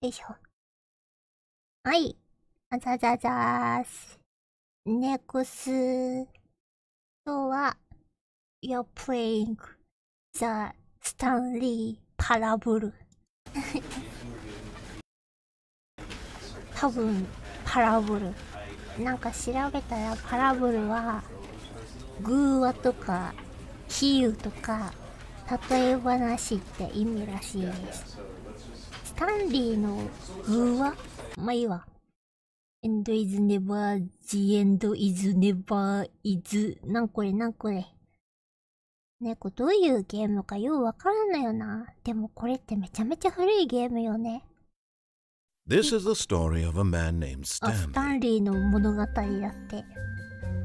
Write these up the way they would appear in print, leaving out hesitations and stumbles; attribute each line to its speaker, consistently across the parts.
Speaker 1: よいしょ。はい。あざざざーす。ネクス。今日は、You're playing the Stanley Parable 多分、パラボル。なんか調べたらパラボルは、寓話とか、比喩とか、例え話って意味らしいです。スタンリーの寓話まあいいわ。End is never, the end is never is なんこれなんこれ。ね、これどういうゲームかようわからんのよな。でもこれってめちゃめちゃ古いゲームよね。
Speaker 2: This is the story of a man named
Speaker 1: あ、スタンリーの物語だって。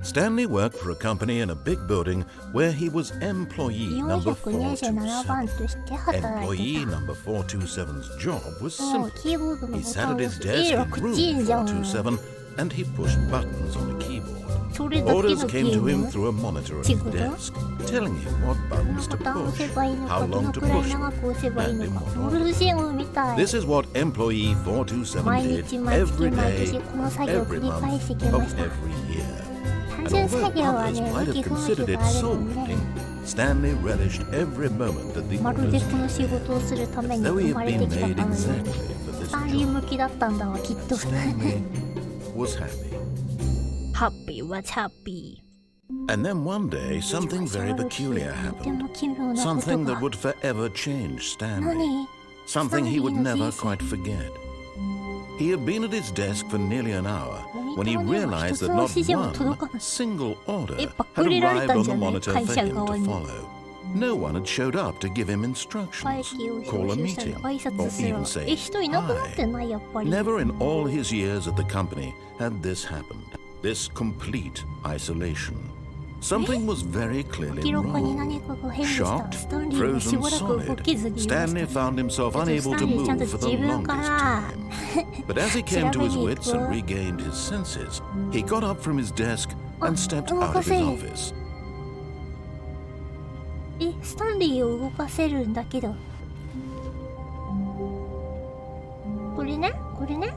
Speaker 2: Stanley worked for a company in a big building where he was employee number
Speaker 1: 427番
Speaker 2: 427.
Speaker 1: として働いて
Speaker 2: Employee
Speaker 1: た。
Speaker 2: number 427's job was
Speaker 1: もう
Speaker 2: simple.
Speaker 1: キーボードの
Speaker 2: He
Speaker 1: ボ
Speaker 2: sat
Speaker 1: タン
Speaker 2: at
Speaker 1: を
Speaker 2: his desk in
Speaker 1: 楽
Speaker 2: room
Speaker 1: ちんじゃん。
Speaker 2: 427 and he pushed buttons on the keyboard.
Speaker 1: それだけの
Speaker 2: Orders
Speaker 1: ゲ
Speaker 2: came
Speaker 1: ー
Speaker 2: to him
Speaker 1: ム
Speaker 2: through a monitor at
Speaker 1: 仕
Speaker 2: his
Speaker 1: 事
Speaker 2: desk, telling him what
Speaker 1: どの
Speaker 2: buttons
Speaker 1: ボ
Speaker 2: to
Speaker 1: タンを押せ
Speaker 2: push,
Speaker 1: ばいいのか、
Speaker 2: how
Speaker 1: ど
Speaker 2: long
Speaker 1: の
Speaker 2: to
Speaker 1: くらい
Speaker 2: push
Speaker 1: 長
Speaker 2: them,
Speaker 1: く押せばいい
Speaker 2: and
Speaker 1: の
Speaker 2: in
Speaker 1: か。
Speaker 2: what
Speaker 1: モル
Speaker 2: order.
Speaker 1: シムみたい。
Speaker 2: This is what employee 427
Speaker 1: 毎
Speaker 2: did
Speaker 1: 日毎月
Speaker 2: every
Speaker 1: 毎
Speaker 2: day
Speaker 1: 年この作業を繰
Speaker 2: every
Speaker 1: り返してき
Speaker 2: month
Speaker 1: ま
Speaker 2: of
Speaker 1: した。
Speaker 2: every year.
Speaker 1: 単
Speaker 2: And
Speaker 1: 純
Speaker 2: although
Speaker 1: 作業は
Speaker 2: others
Speaker 1: ね、
Speaker 2: might
Speaker 1: 向き
Speaker 2: have
Speaker 1: 不向き
Speaker 2: considered
Speaker 1: が
Speaker 2: it
Speaker 1: あるも
Speaker 2: soul
Speaker 1: んね。
Speaker 2: winning, Stanley relished every moment that the
Speaker 1: まるで
Speaker 2: orders
Speaker 1: この
Speaker 2: came.
Speaker 1: 仕事をするために
Speaker 2: Though
Speaker 1: 生
Speaker 2: he
Speaker 1: ま
Speaker 2: had
Speaker 1: れて
Speaker 2: been
Speaker 1: きた
Speaker 2: made
Speaker 1: かのよう
Speaker 2: exactly
Speaker 1: に。
Speaker 2: for
Speaker 1: スタ
Speaker 2: this
Speaker 1: ンリー
Speaker 2: job,
Speaker 1: 向きだったんだわ、きっと。
Speaker 2: Stanley was happy.
Speaker 1: Happy was happy.
Speaker 2: And then one day, something very
Speaker 1: とて
Speaker 2: peculiar
Speaker 1: も
Speaker 2: happened.
Speaker 1: 奇妙なこと
Speaker 2: Something that
Speaker 1: が。
Speaker 2: would forever change Stanley.
Speaker 1: 何
Speaker 2: Something he would
Speaker 1: Stanley の
Speaker 2: never
Speaker 1: 人生。
Speaker 2: quite forget. He had been at his desk for nearly an hour
Speaker 1: モニ
Speaker 2: when
Speaker 1: タ
Speaker 2: he
Speaker 1: ーには
Speaker 2: realized
Speaker 1: 一つ
Speaker 2: that
Speaker 1: の
Speaker 2: not
Speaker 1: 指示も
Speaker 2: one
Speaker 1: 届かない。
Speaker 2: single order
Speaker 1: パ
Speaker 2: had
Speaker 1: クれられ
Speaker 2: arrived
Speaker 1: たん
Speaker 2: on
Speaker 1: じ
Speaker 2: the
Speaker 1: ゃない
Speaker 2: monitor
Speaker 1: 会
Speaker 2: for
Speaker 1: 社
Speaker 2: him
Speaker 1: 側
Speaker 2: to
Speaker 1: に。
Speaker 2: follow. No one had showed up to give him
Speaker 1: 会
Speaker 2: instructions,
Speaker 1: 計を
Speaker 2: call
Speaker 1: 招
Speaker 2: a
Speaker 1: 集したり
Speaker 2: meeting,
Speaker 1: 挨
Speaker 2: or
Speaker 1: 拶すら
Speaker 2: even say
Speaker 1: 人いなくなって
Speaker 2: hi.
Speaker 1: ないやっぱり。
Speaker 2: Never in all his years at the company had this happened. This complete isolation. Something was very clearly
Speaker 1: 明らかに
Speaker 2: wrong.
Speaker 1: 何かが変でした。
Speaker 2: Shocked,
Speaker 1: スタンリーがし
Speaker 2: frozen
Speaker 1: ばらく動
Speaker 2: solid,
Speaker 1: けずにいました。
Speaker 2: Stanley found himself
Speaker 1: スタ
Speaker 2: unable
Speaker 1: ン
Speaker 2: to
Speaker 1: リーちゃんと
Speaker 2: move for
Speaker 1: 自
Speaker 2: the
Speaker 1: 分か
Speaker 2: longest
Speaker 1: ら
Speaker 2: time. But as he came to his wits and regained his senses, he got up from his desk and stepped out of his office.
Speaker 1: スタンリーを動かせるんだけど。これね、これね。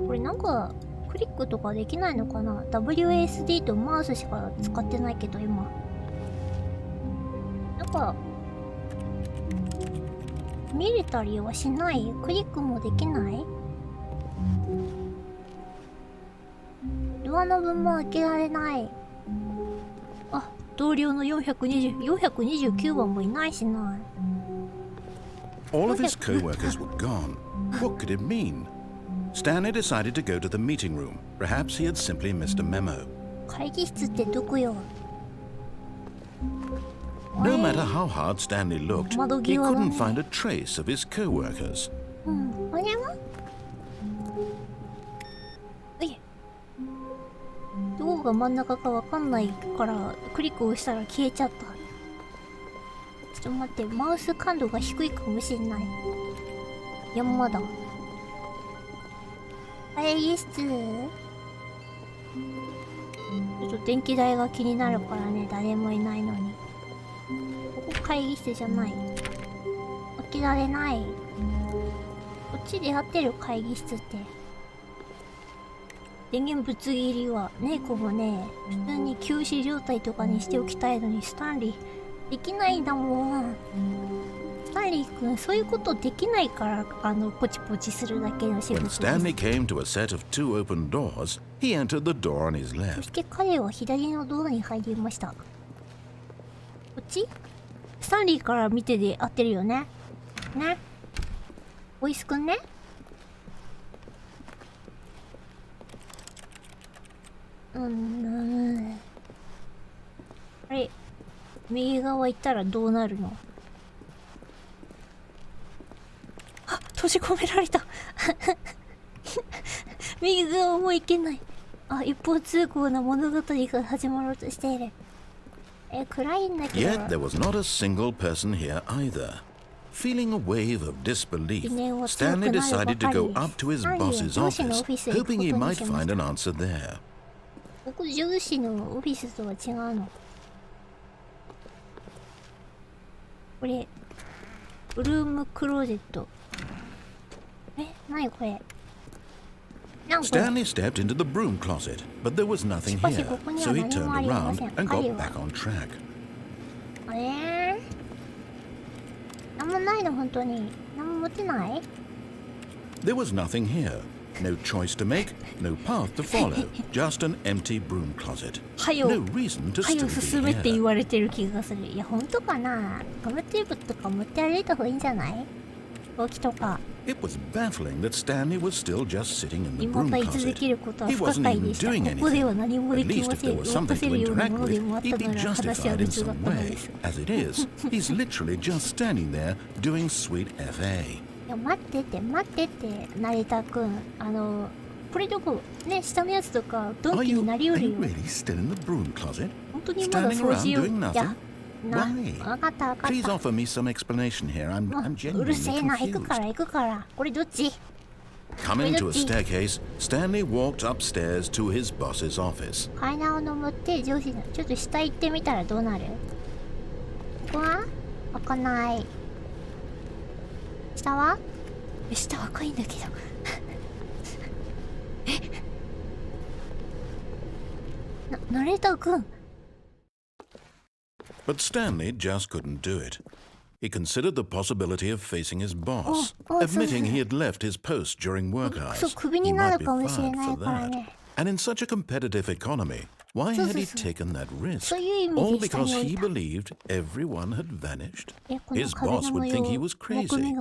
Speaker 1: これなんか、クリックとかできないのかな？ WASD とマウスしか使ってないけど、今。なんか、見れたりはしない？クリックもできない？ドアノブも開けられない。あ、同僚の429番もいないしな。
Speaker 2: All of his co-workers were gone. What could it mean? Stanley decided to go to the meeting room. Perhaps he had simply missed a memo.
Speaker 1: 会議室ってどこよ？
Speaker 2: No matter how hard Stanley looked, he
Speaker 1: 窓際だね。
Speaker 2: couldn't find a trace of his co-workers.
Speaker 1: うん、あれは？どこが真ん中かわかんないからクリックをしたら消えちゃった。ちょっと待って、マウス感度が低いかもしれない。山だ。会議室？ちょっと電気代が気になるからね、誰もいないのに。ここ会議室じゃない。開けられない。こっちでやってる会議室って。電源ぶつ切りは、猫もね、普通に休止状態とかにしておきたいのに、スタンリー、できないんだもん。スタンリー君、そういうことできないから、ポチポチするだけの仕
Speaker 2: When
Speaker 1: 事です。
Speaker 2: Stanley came to a set of two open doors, he entered the door on his
Speaker 1: そ
Speaker 2: left.
Speaker 1: して彼は左のドアに入りました。こっち？スタンリーから見てで合ってるよね。ね。ボイスくんね。あれ、右側行ったらどうなるの？あ、閉じ込められた。右側も行けない。あ、一方通行な物語が始まろうとしている。暗いんだけど。
Speaker 2: Yet there was not a single person here either. Feeling a wave of disbelief, Stanley decided to go up to his boss's office, hoping he might find an answer there.
Speaker 1: ここ上司のオフィスとは違うの。これ、ルームクローゼット。なにこれ。
Speaker 2: Stanley stepped into the broom closet, but there was nothing here, so he turned around and got back on track.
Speaker 1: あれ？なんもないの本当に。なんも持ってない？
Speaker 2: There was nothing here. No choice to make, no path to follow, just an empty broom closet. No reason to
Speaker 1: はよ
Speaker 2: still
Speaker 1: 進
Speaker 2: be
Speaker 1: めって言
Speaker 2: here.
Speaker 1: われてる気がする。いや、本当かな？ガムテープとか持って歩いた方がいいんじゃない？動きとか。
Speaker 2: It was baffling that Stanley was still just sitting in the
Speaker 1: 妹
Speaker 2: broom
Speaker 1: が居続
Speaker 2: closet.
Speaker 1: けることは
Speaker 2: He
Speaker 1: 不
Speaker 2: wasn't
Speaker 1: 可解
Speaker 2: even
Speaker 1: でした。
Speaker 2: doing
Speaker 1: ここで
Speaker 2: anything.
Speaker 1: は何もで
Speaker 2: At
Speaker 1: き
Speaker 2: least
Speaker 1: ま
Speaker 2: if
Speaker 1: せ
Speaker 2: there
Speaker 1: ん。
Speaker 2: was
Speaker 1: 動か
Speaker 2: something
Speaker 1: せ
Speaker 2: to
Speaker 1: るような
Speaker 2: interact
Speaker 1: もので
Speaker 2: with,
Speaker 1: もあった
Speaker 2: he'd
Speaker 1: な
Speaker 2: be
Speaker 1: ら話は
Speaker 2: justified in
Speaker 1: 別だっ
Speaker 2: some
Speaker 1: たので
Speaker 2: way.
Speaker 1: す。
Speaker 2: As it is, he's literally just standing there doing sweet FA.
Speaker 1: いや、待ってて、成田くん。これどこね、下のやつとか、ドン
Speaker 2: Are
Speaker 1: キ
Speaker 2: you,
Speaker 1: になりう
Speaker 2: are
Speaker 1: る
Speaker 2: you
Speaker 1: よ。
Speaker 2: really still in the broom closet?
Speaker 1: 本当にまだ
Speaker 2: Standing
Speaker 1: 掃
Speaker 2: around
Speaker 1: 除を。
Speaker 2: doing
Speaker 1: いや
Speaker 2: nothing?、
Speaker 1: わかったわかっ
Speaker 2: Please
Speaker 1: た。
Speaker 2: offer me some explanation here. I'm
Speaker 1: うる
Speaker 2: genuinely
Speaker 1: せえな、行く
Speaker 2: confused.
Speaker 1: から行くから。これどっち？
Speaker 2: Coming to a staircase, Stanley walked upstairs to his boss's office.
Speaker 1: 階段を登って上司のちょっと下行ってみたらどうなる？ここは開かない。下は？下赤いんだけど。ナレーターくん。
Speaker 2: But Stanley just couldn't do it. He considered the possibility of facing his boss, admitting he had left his post during work hours. He might be fired for that. And in such a competitive economy, why had he taken that risk? All because he believed everyone had vanished. His boss would think he was crazy.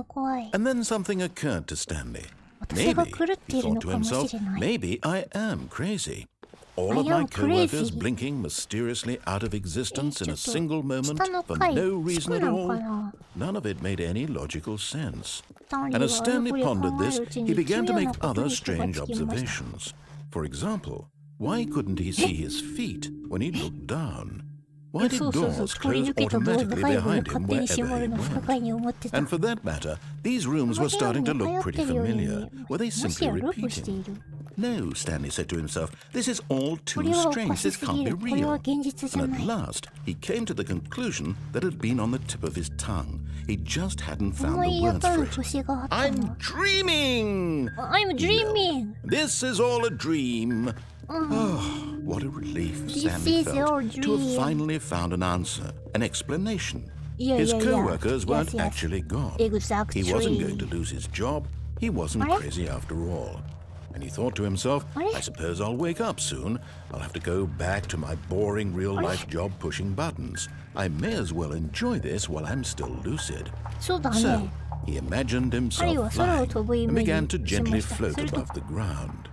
Speaker 2: And then something occurred to Stanley. Maybe, he thought to himself, maybe I am crazy. All of my co-workers blinking mysteriously out of existence in a single moment for no reason at all. None of it made any logical sense. And as Stanley pondered this, he began to make other strange observations. For example, why couldn't he see his feet when he looked down? Why did doors close automatically behind him wherever he went? And for that matter, these rooms were starting to look pretty familiar. Were they simply repeating? No, Stanley said to himself, this is all too strange, this can't be real. And at last, he came to the conclusion that had been on the tip of his tongue. He just hadn't found the words for it. I'm dreaming!
Speaker 1: I'm dreaming!
Speaker 2: This is all a dream. Oh, what a relief Stanley felt to have finally found an answer, an explanation. His co-workers weren't actually gone. He wasn't going to lose his job. He wasn't crazy after all. And he thought to himself, I suppose I'll wake up soon. I'll have to go back to my boring real-life job pushing buttons. I may as well enjoy this while I'm still lucid. So, he imagined himself flying and began to gently float above the ground.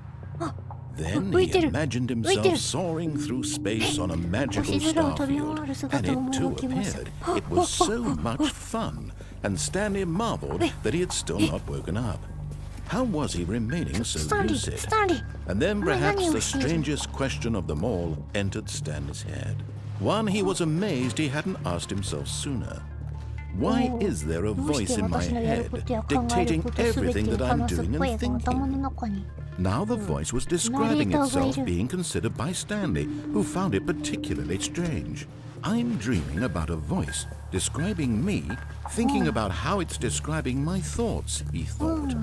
Speaker 2: Then he imagined himself soaring through space on a magical starfield, and it too appeared. It was so much fun, and Stanley marveled that he had still not woken up. How was he remaining so lucid? And then perhaps the strangest question of them all entered Stanley's head. One he was amazed he hadn't asked himself sooner. Why is there a voice in my head dictating everything that I'm doing and thinking? Now the voice was describing itself being considered by Stanley, who found it particularly strange. I'm dreaming about a voice describing me, thinking about how it's describing my thoughts, he thought.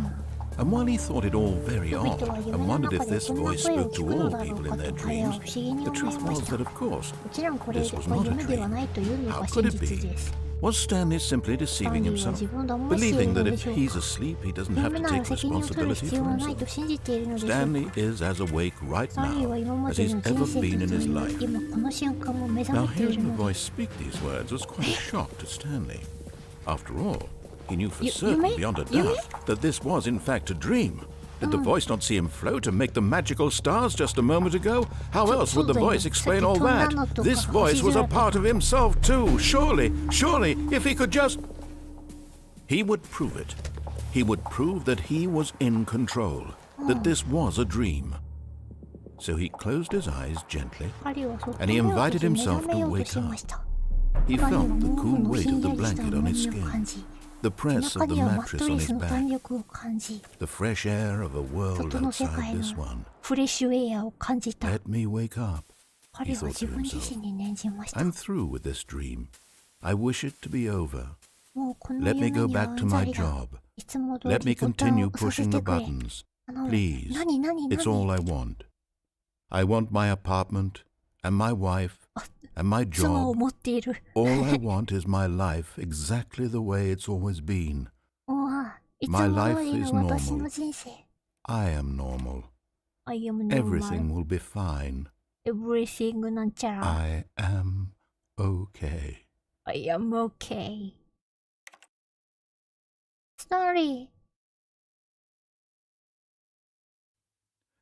Speaker 2: And while he thought it all very odd and wondered if this voice spoke to all people in their dreams, the truth was that, of course, this was not a dream. How could it be? Was Stanley simply deceiving himself, believing that if he's asleep, he doesn't have to take responsibility for himself? Stanley is as awake right now as he's ever been in his life. Now, hearing the voice speak these words was quite a shock to Stanley. After all, he knew for certain, beyond a doubt, that this was in fact a dream. Did the voice not see him float and make the magical stars just a moment ago? How else would the voice explain all that? This voice was a part of himself too. Surely, if he could just... He would prove it. He would prove that he was in control, that this was a dream. So he closed his eyes gently, and he invited himself to wake up. He felt the cool weight of the blanket on his skin, the press of the mattress on his back, the fresh air of a world outside this one. Let me wake up, he thought to himself. I'm through with this dream. I wish it to be over.
Speaker 1: もうこの
Speaker 2: Let me
Speaker 1: 夢
Speaker 2: go
Speaker 1: には
Speaker 2: back
Speaker 1: う
Speaker 2: to
Speaker 1: んざ
Speaker 2: my
Speaker 1: りだ。
Speaker 2: job.
Speaker 1: いつも通
Speaker 2: Let
Speaker 1: り
Speaker 2: me
Speaker 1: ボタン
Speaker 2: continue
Speaker 1: を押させ
Speaker 2: pushing
Speaker 1: て
Speaker 2: the
Speaker 1: くれ。
Speaker 2: buttons.
Speaker 1: 頼む。
Speaker 2: Please.
Speaker 1: 何
Speaker 2: It's all I want. I want my apartment and my wife and my
Speaker 1: 妻を
Speaker 2: job.
Speaker 1: 持っている。
Speaker 2: All I want is my life exactly the way it's always been.
Speaker 1: いつも通りの私の人生。
Speaker 2: I am normal.
Speaker 1: I am
Speaker 2: Everything
Speaker 1: normal.
Speaker 2: will be fine.
Speaker 1: Everything なんちゃら。
Speaker 2: I am okay.
Speaker 1: I am okay. スタンリー。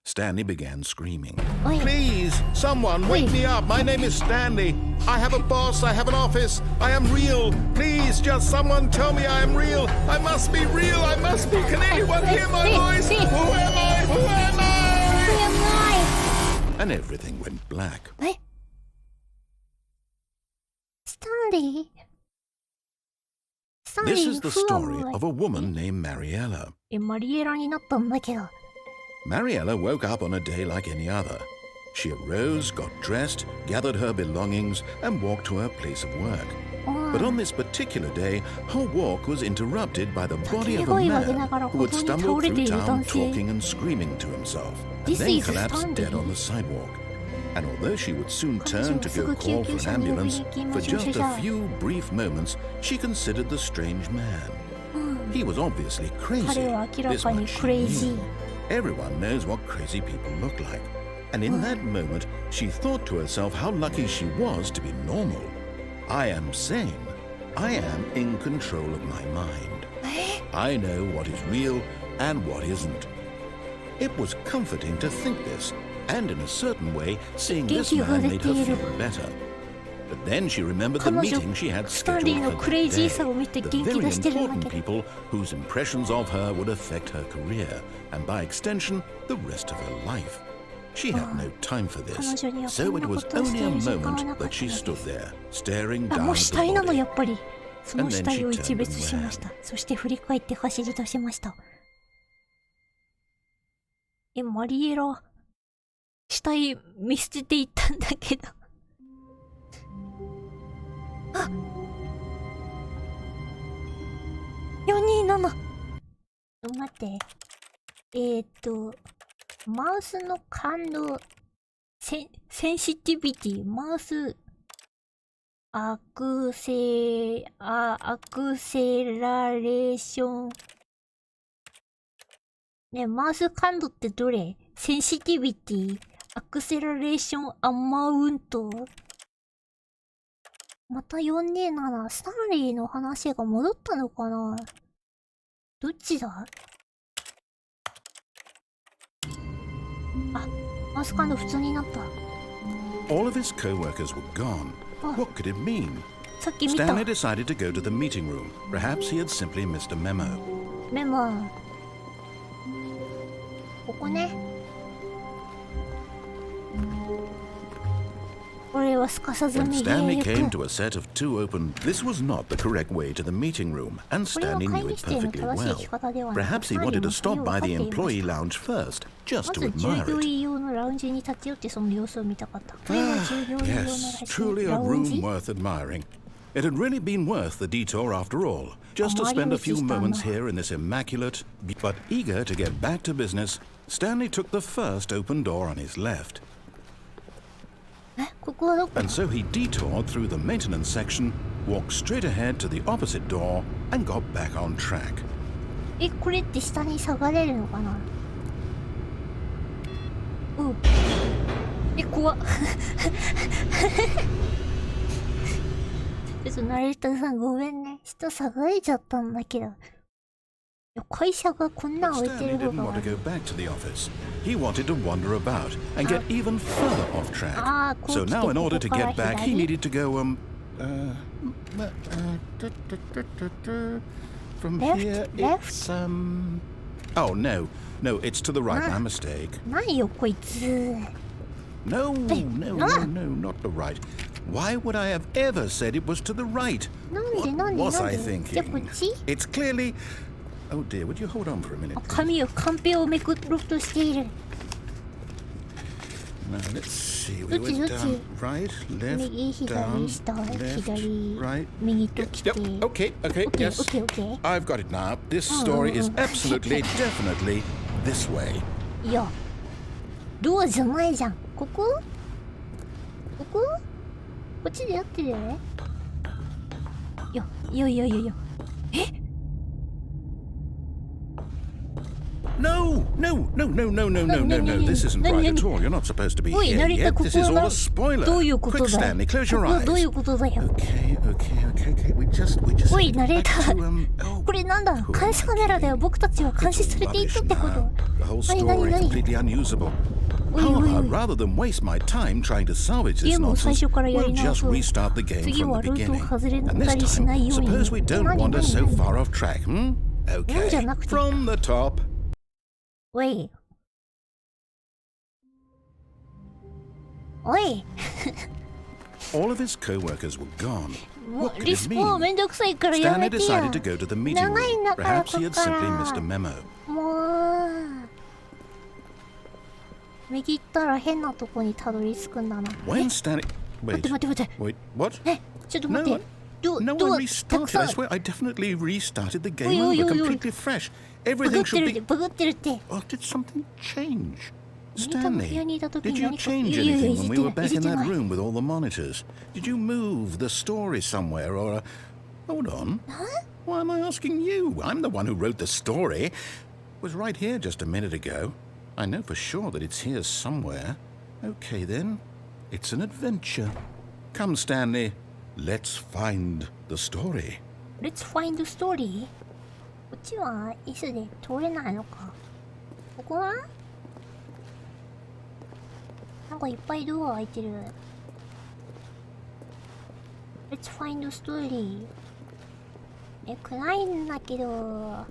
Speaker 2: Stanley began screaming.
Speaker 1: おい。
Speaker 2: Please, someone, wake me up. My name is Stanley. I have a boss. I have an office. I am real. Please, just someone tell me I am real. I must be real. I must be. Can anyone hear my voice? Who am I? Who am I? And everything went black.
Speaker 1: スタンリー。スタンリー
Speaker 2: This is the story
Speaker 1: 不安
Speaker 2: of a woman named Mariella.
Speaker 1: マリエラになったんだけど。
Speaker 2: Mariella woke up on a day like any other. She arose, got dressed, gathered her belongings, and walked to her place of work. But on this particular day, her walk was interrupted by the body of a man who had stumbled through town talking and screaming to himself, and then collapsed dead on the sidewalk. And although she would soon turn to go call for an ambulance, for just a few brief moments, she considered the strange man. He was obviously crazy.
Speaker 1: 彼は明ら
Speaker 2: This
Speaker 1: かに
Speaker 2: much she
Speaker 1: クレイジ
Speaker 2: knew.
Speaker 1: ー。
Speaker 2: Everyone knows what crazy people look like. And in that moment, she thought to herself how lucky she was to be normal. I am sane. I am in control of my mind. I know what is real and what isn't. It was comforting to think this, and in a certain way, seeing this man made her feel better. But then she remembered the
Speaker 1: 彼女
Speaker 2: meeting she had
Speaker 1: スタンリー
Speaker 2: scheduled
Speaker 1: の
Speaker 2: for
Speaker 1: クレイ
Speaker 2: that
Speaker 1: ジー
Speaker 2: day.
Speaker 1: さを見て
Speaker 2: The
Speaker 1: 元気
Speaker 2: very
Speaker 1: 出してるんだ
Speaker 2: important
Speaker 1: けど。
Speaker 2: people whose impressions of her would affect her career, and by extension, the rest of her life. She had no time for this, so it was only a moment that she stood there, staring
Speaker 1: あ、
Speaker 2: down
Speaker 1: もう
Speaker 2: at
Speaker 1: 死
Speaker 2: the
Speaker 1: 体なの
Speaker 2: body.
Speaker 1: やっぱり。その死体を一別しました。そして振り返って走り出しました。マリエラ、死体見捨てていったんだけど。あ、427。待って。マウスの感度、センシティビティ、マウス、アクセラレーション。ねえ、マウス感度ってどれ？センシティビティ、アクセラレーション、アマウント。また427、スタンリーの話が戻ったのかな？どっちだ？あ、マウス感度普通になった。
Speaker 2: All of his co-workers were gone. What could it mean?
Speaker 1: さっき見た。
Speaker 2: Stanley decided to go to the meeting room. Perhaps he had simply missed a memo.
Speaker 1: メモ。ここね。俺はすかさず
Speaker 2: When
Speaker 1: 右へ
Speaker 2: Stanley
Speaker 1: 行
Speaker 2: came
Speaker 1: く。
Speaker 2: to a set of two open, this was not the correct way to the meeting room, and
Speaker 1: これは
Speaker 2: Stanley
Speaker 1: 会
Speaker 2: knew
Speaker 1: 議
Speaker 2: it
Speaker 1: 室への
Speaker 2: perfectly
Speaker 1: 正しい
Speaker 2: well.
Speaker 1: 生き方ではなく、
Speaker 2: Perhaps he
Speaker 1: スタンリ
Speaker 2: wanted
Speaker 1: ー
Speaker 2: to
Speaker 1: もそれ
Speaker 2: stop
Speaker 1: を
Speaker 2: by
Speaker 1: 分
Speaker 2: the
Speaker 1: かっていま
Speaker 2: employee
Speaker 1: した。
Speaker 2: lounge first,
Speaker 1: ま
Speaker 2: just
Speaker 1: ず
Speaker 2: to
Speaker 1: 従
Speaker 2: admire
Speaker 1: 業
Speaker 2: it.
Speaker 1: 員用のラウンジに立ち寄ってその様子を見たかった。これは従業員用の
Speaker 2: Yes, truly a
Speaker 1: ラウンジ
Speaker 2: room worth admiring. It had really been worth the detour after all, just to spend a few moments here in this immaculate, but eager to get back to business, Stanley took the first open door on his left.
Speaker 1: え、ここはどこ？
Speaker 2: And so he detoured through the maintenance section, walked straight ahead to the opposite door, and got back on track.
Speaker 1: え、これって下に下がれるのかな？うん。え、怖っ。ちょっとナレーターさんごめんね。下下がれちゃったんだけど。いや、会社がこんなん
Speaker 2: But
Speaker 1: 置いて
Speaker 2: Stanley
Speaker 1: る方
Speaker 2: didn't
Speaker 1: が
Speaker 2: want to go back to the office. He wanted to wander about and get even further off track. So now in order to get back, he needed to go, from
Speaker 1: Left?
Speaker 2: here,
Speaker 1: Left?
Speaker 2: it's, oh, no, it's to the right, my mistake.
Speaker 1: ないよ、こいつ。
Speaker 2: No, not the right. Why would I have ever said it was to the right?
Speaker 1: なんで
Speaker 2: Was
Speaker 1: なん
Speaker 2: I
Speaker 1: でじゃあこっ
Speaker 2: thinking?
Speaker 1: ち？
Speaker 2: It's clearly... Oh dear, would you hold on for a minute?
Speaker 1: あ、紙を、カンペをめくろうとしている。
Speaker 2: Now let's see. We
Speaker 1: どっち
Speaker 2: went
Speaker 1: どっ
Speaker 2: down
Speaker 1: ち
Speaker 2: right, left,
Speaker 1: 右、
Speaker 2: down,
Speaker 1: 左、下、
Speaker 2: left,
Speaker 1: 左、
Speaker 2: right.
Speaker 1: 右と来て。
Speaker 2: Yep. Okay. Okay.
Speaker 1: OK、
Speaker 2: Yes.
Speaker 1: OK、OK。I've
Speaker 2: got it now. This story is absolutely, definitely this way.
Speaker 1: いや、ドアじゃないじゃん。こここっちでやってるよね。いや。え
Speaker 2: No. This isn't right at all. You're not supposed to be
Speaker 1: おい、
Speaker 2: here
Speaker 1: 成田、
Speaker 2: yet.
Speaker 1: こ
Speaker 2: This
Speaker 1: こ
Speaker 2: is
Speaker 1: は
Speaker 2: all a spoiler.
Speaker 1: どういうこと
Speaker 2: Quick,
Speaker 1: だよ。
Speaker 2: Stanley, close
Speaker 1: こ
Speaker 2: your
Speaker 1: こはどういう
Speaker 2: eyes.
Speaker 1: ことだよ。
Speaker 2: Okay. We just
Speaker 1: おい、
Speaker 2: get
Speaker 1: ナレー
Speaker 2: back
Speaker 1: タ
Speaker 2: to
Speaker 1: ー。これなんだ、監視カメラだよ。僕たちは監視されていたってこと。
Speaker 2: The whole
Speaker 1: 何
Speaker 2: story completely unusable.
Speaker 1: おい
Speaker 2: How
Speaker 1: おいお
Speaker 2: about
Speaker 1: い。
Speaker 2: rather than waste my time trying to salvage
Speaker 1: ゲ
Speaker 2: this
Speaker 1: ームを最
Speaker 2: nonsense,
Speaker 1: 初からや
Speaker 2: we'll
Speaker 1: り直
Speaker 2: just
Speaker 1: そう。
Speaker 2: restart the game
Speaker 1: 次
Speaker 2: from
Speaker 1: は
Speaker 2: the
Speaker 1: ルートを
Speaker 2: beginning.
Speaker 1: 外れ
Speaker 2: And
Speaker 1: た
Speaker 2: this
Speaker 1: りしない
Speaker 2: time,
Speaker 1: ように。
Speaker 2: suppose we don't wander so far off track, hmm?
Speaker 1: なんじゃ
Speaker 2: Okay,
Speaker 1: なくて。
Speaker 2: from the top.
Speaker 1: おい。おい。
Speaker 2: All of his co-workers were gone.
Speaker 1: も
Speaker 2: What
Speaker 1: う
Speaker 2: could
Speaker 1: リ
Speaker 2: it
Speaker 1: スポーン
Speaker 2: mean?
Speaker 1: めんどくさいからや
Speaker 2: Stanley
Speaker 1: めてや。
Speaker 2: decided to go to the meeting
Speaker 1: 長いん
Speaker 2: room.
Speaker 1: だから
Speaker 2: Perhaps
Speaker 1: こ
Speaker 2: he
Speaker 1: っ
Speaker 2: had
Speaker 1: か
Speaker 2: simply
Speaker 1: ら。
Speaker 2: missed a memo.
Speaker 1: もう。右行ったら変なとこにたどり着くんだな。
Speaker 2: When Stanley...
Speaker 1: 待って
Speaker 2: Wait,
Speaker 1: 待って待って。
Speaker 2: wait, what?
Speaker 1: え、ちょっと待って。ド
Speaker 2: No,
Speaker 1: ア
Speaker 2: I
Speaker 1: たく
Speaker 2: restarted.
Speaker 1: さ
Speaker 2: I
Speaker 1: ん。
Speaker 2: swear, I definitely restarted the game
Speaker 1: Oi, oi,
Speaker 2: over,
Speaker 1: oi, oi.
Speaker 2: completely fresh.
Speaker 1: バグ
Speaker 2: Everything
Speaker 1: って
Speaker 2: should
Speaker 1: るって、
Speaker 2: be...
Speaker 1: バグってるって。
Speaker 2: Oh, did something change?
Speaker 1: 何かの部屋
Speaker 2: Stanley,
Speaker 1: にいた時
Speaker 2: did
Speaker 1: に
Speaker 2: you
Speaker 1: 何か。
Speaker 2: change
Speaker 1: いやいや
Speaker 2: anything
Speaker 1: いじ
Speaker 2: when
Speaker 1: っ
Speaker 2: we
Speaker 1: て
Speaker 2: were
Speaker 1: ない。い
Speaker 2: back
Speaker 1: じっ
Speaker 2: in
Speaker 1: て
Speaker 2: that
Speaker 1: ない。
Speaker 2: room with all the monitors? Did you move the story somewhere or... Hold on. Why am I asking you? I'm the one who wrote the story. It was right here just a minute ago. I know for sure that it's here somewhere. Okay, then. It's an adventure. Come, Stanley. Let's find the story.
Speaker 1: Let's find the story? こっちは椅子で通れないのか。ここはなんかいっぱいドア開いてる。Let's find the story. 暗いんだけど。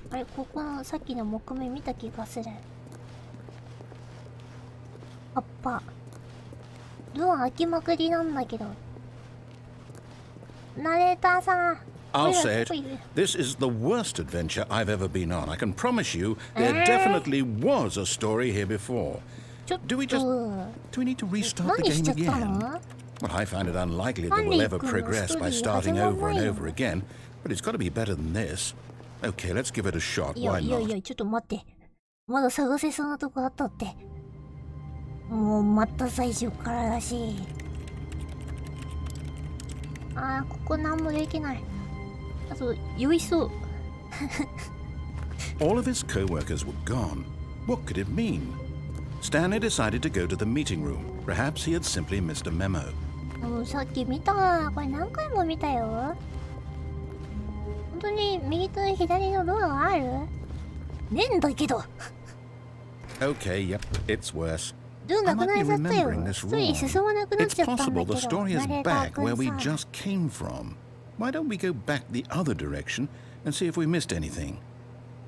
Speaker 1: あれ、ここのさっきの木目見た気がする。葉っぱ。ドア開きまくりなんだけど。ナレーターさん。
Speaker 2: I'll say it. This is the worst adventure I've ever been on. I can promise you there definitely was a story here before.
Speaker 1: ちょっと。
Speaker 2: Do we need to restart the
Speaker 1: 何し
Speaker 2: game
Speaker 1: ちゃった
Speaker 2: again?
Speaker 1: の
Speaker 2: Well, I find it unlikely that we'll ever progress by starting over and over again, but it's got to be better than this. Okay, let's give it a shot.
Speaker 1: いや
Speaker 2: Why
Speaker 1: いやい
Speaker 2: not?
Speaker 1: や、ちょっと待って。まだ探せそうなとこあったって。もうまた最初からだし。あー、ここなんもできない。あと、酔いそう。
Speaker 2: All of his co-workers were gone. What could it mean? Stanley decided to go to the meeting room. Perhaps he had simply missed a memo.
Speaker 1: もうさっき見た。これ何回も見たよ。本当に右と左のドアがある？ねえんだけど。
Speaker 2: Okay, yep, it's worse.
Speaker 1: ドアな
Speaker 2: I
Speaker 1: く
Speaker 2: might
Speaker 1: な
Speaker 2: be
Speaker 1: っちゃったよ。
Speaker 2: remembering this
Speaker 1: 一人
Speaker 2: wrong.
Speaker 1: 進まなくなっ
Speaker 2: It's
Speaker 1: ちゃったんだ
Speaker 2: possible
Speaker 1: け
Speaker 2: the
Speaker 1: ど。
Speaker 2: story is
Speaker 1: ナレーター
Speaker 2: back where
Speaker 1: 君
Speaker 2: we
Speaker 1: さ。
Speaker 2: just came from. Why don't we go back the other direction and see if we missed anything?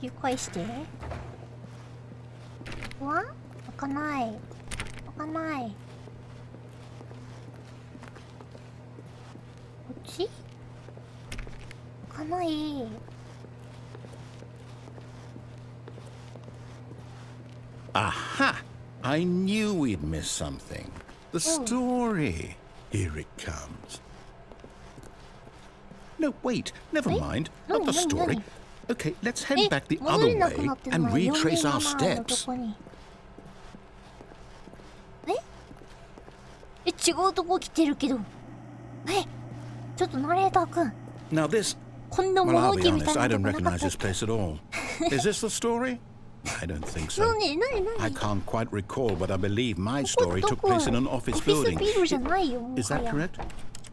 Speaker 1: 引き返して。うわ？開かない。開かない。こっち？開かない。
Speaker 2: Aha! I knew we'd miss something. The story. Here it comes. No, wait. Never mind. Not the story. Okay, let's head back the other way and retrace our steps.
Speaker 1: 違うとこ来てるけど。ちょっとナレーターくん。
Speaker 2: Now this...
Speaker 1: こんな
Speaker 2: Well,
Speaker 1: 物
Speaker 2: I'll
Speaker 1: 置
Speaker 2: be
Speaker 1: みた
Speaker 2: honest,
Speaker 1: い
Speaker 2: I
Speaker 1: なと
Speaker 2: don't
Speaker 1: こなか
Speaker 2: recognize
Speaker 1: った
Speaker 2: this place at all. Is this the story? I don't think so.
Speaker 1: 何
Speaker 2: I can't quite recall, but I believe my story took place in an office building.
Speaker 1: オフィスビルじゃないよ。
Speaker 2: Is that correct?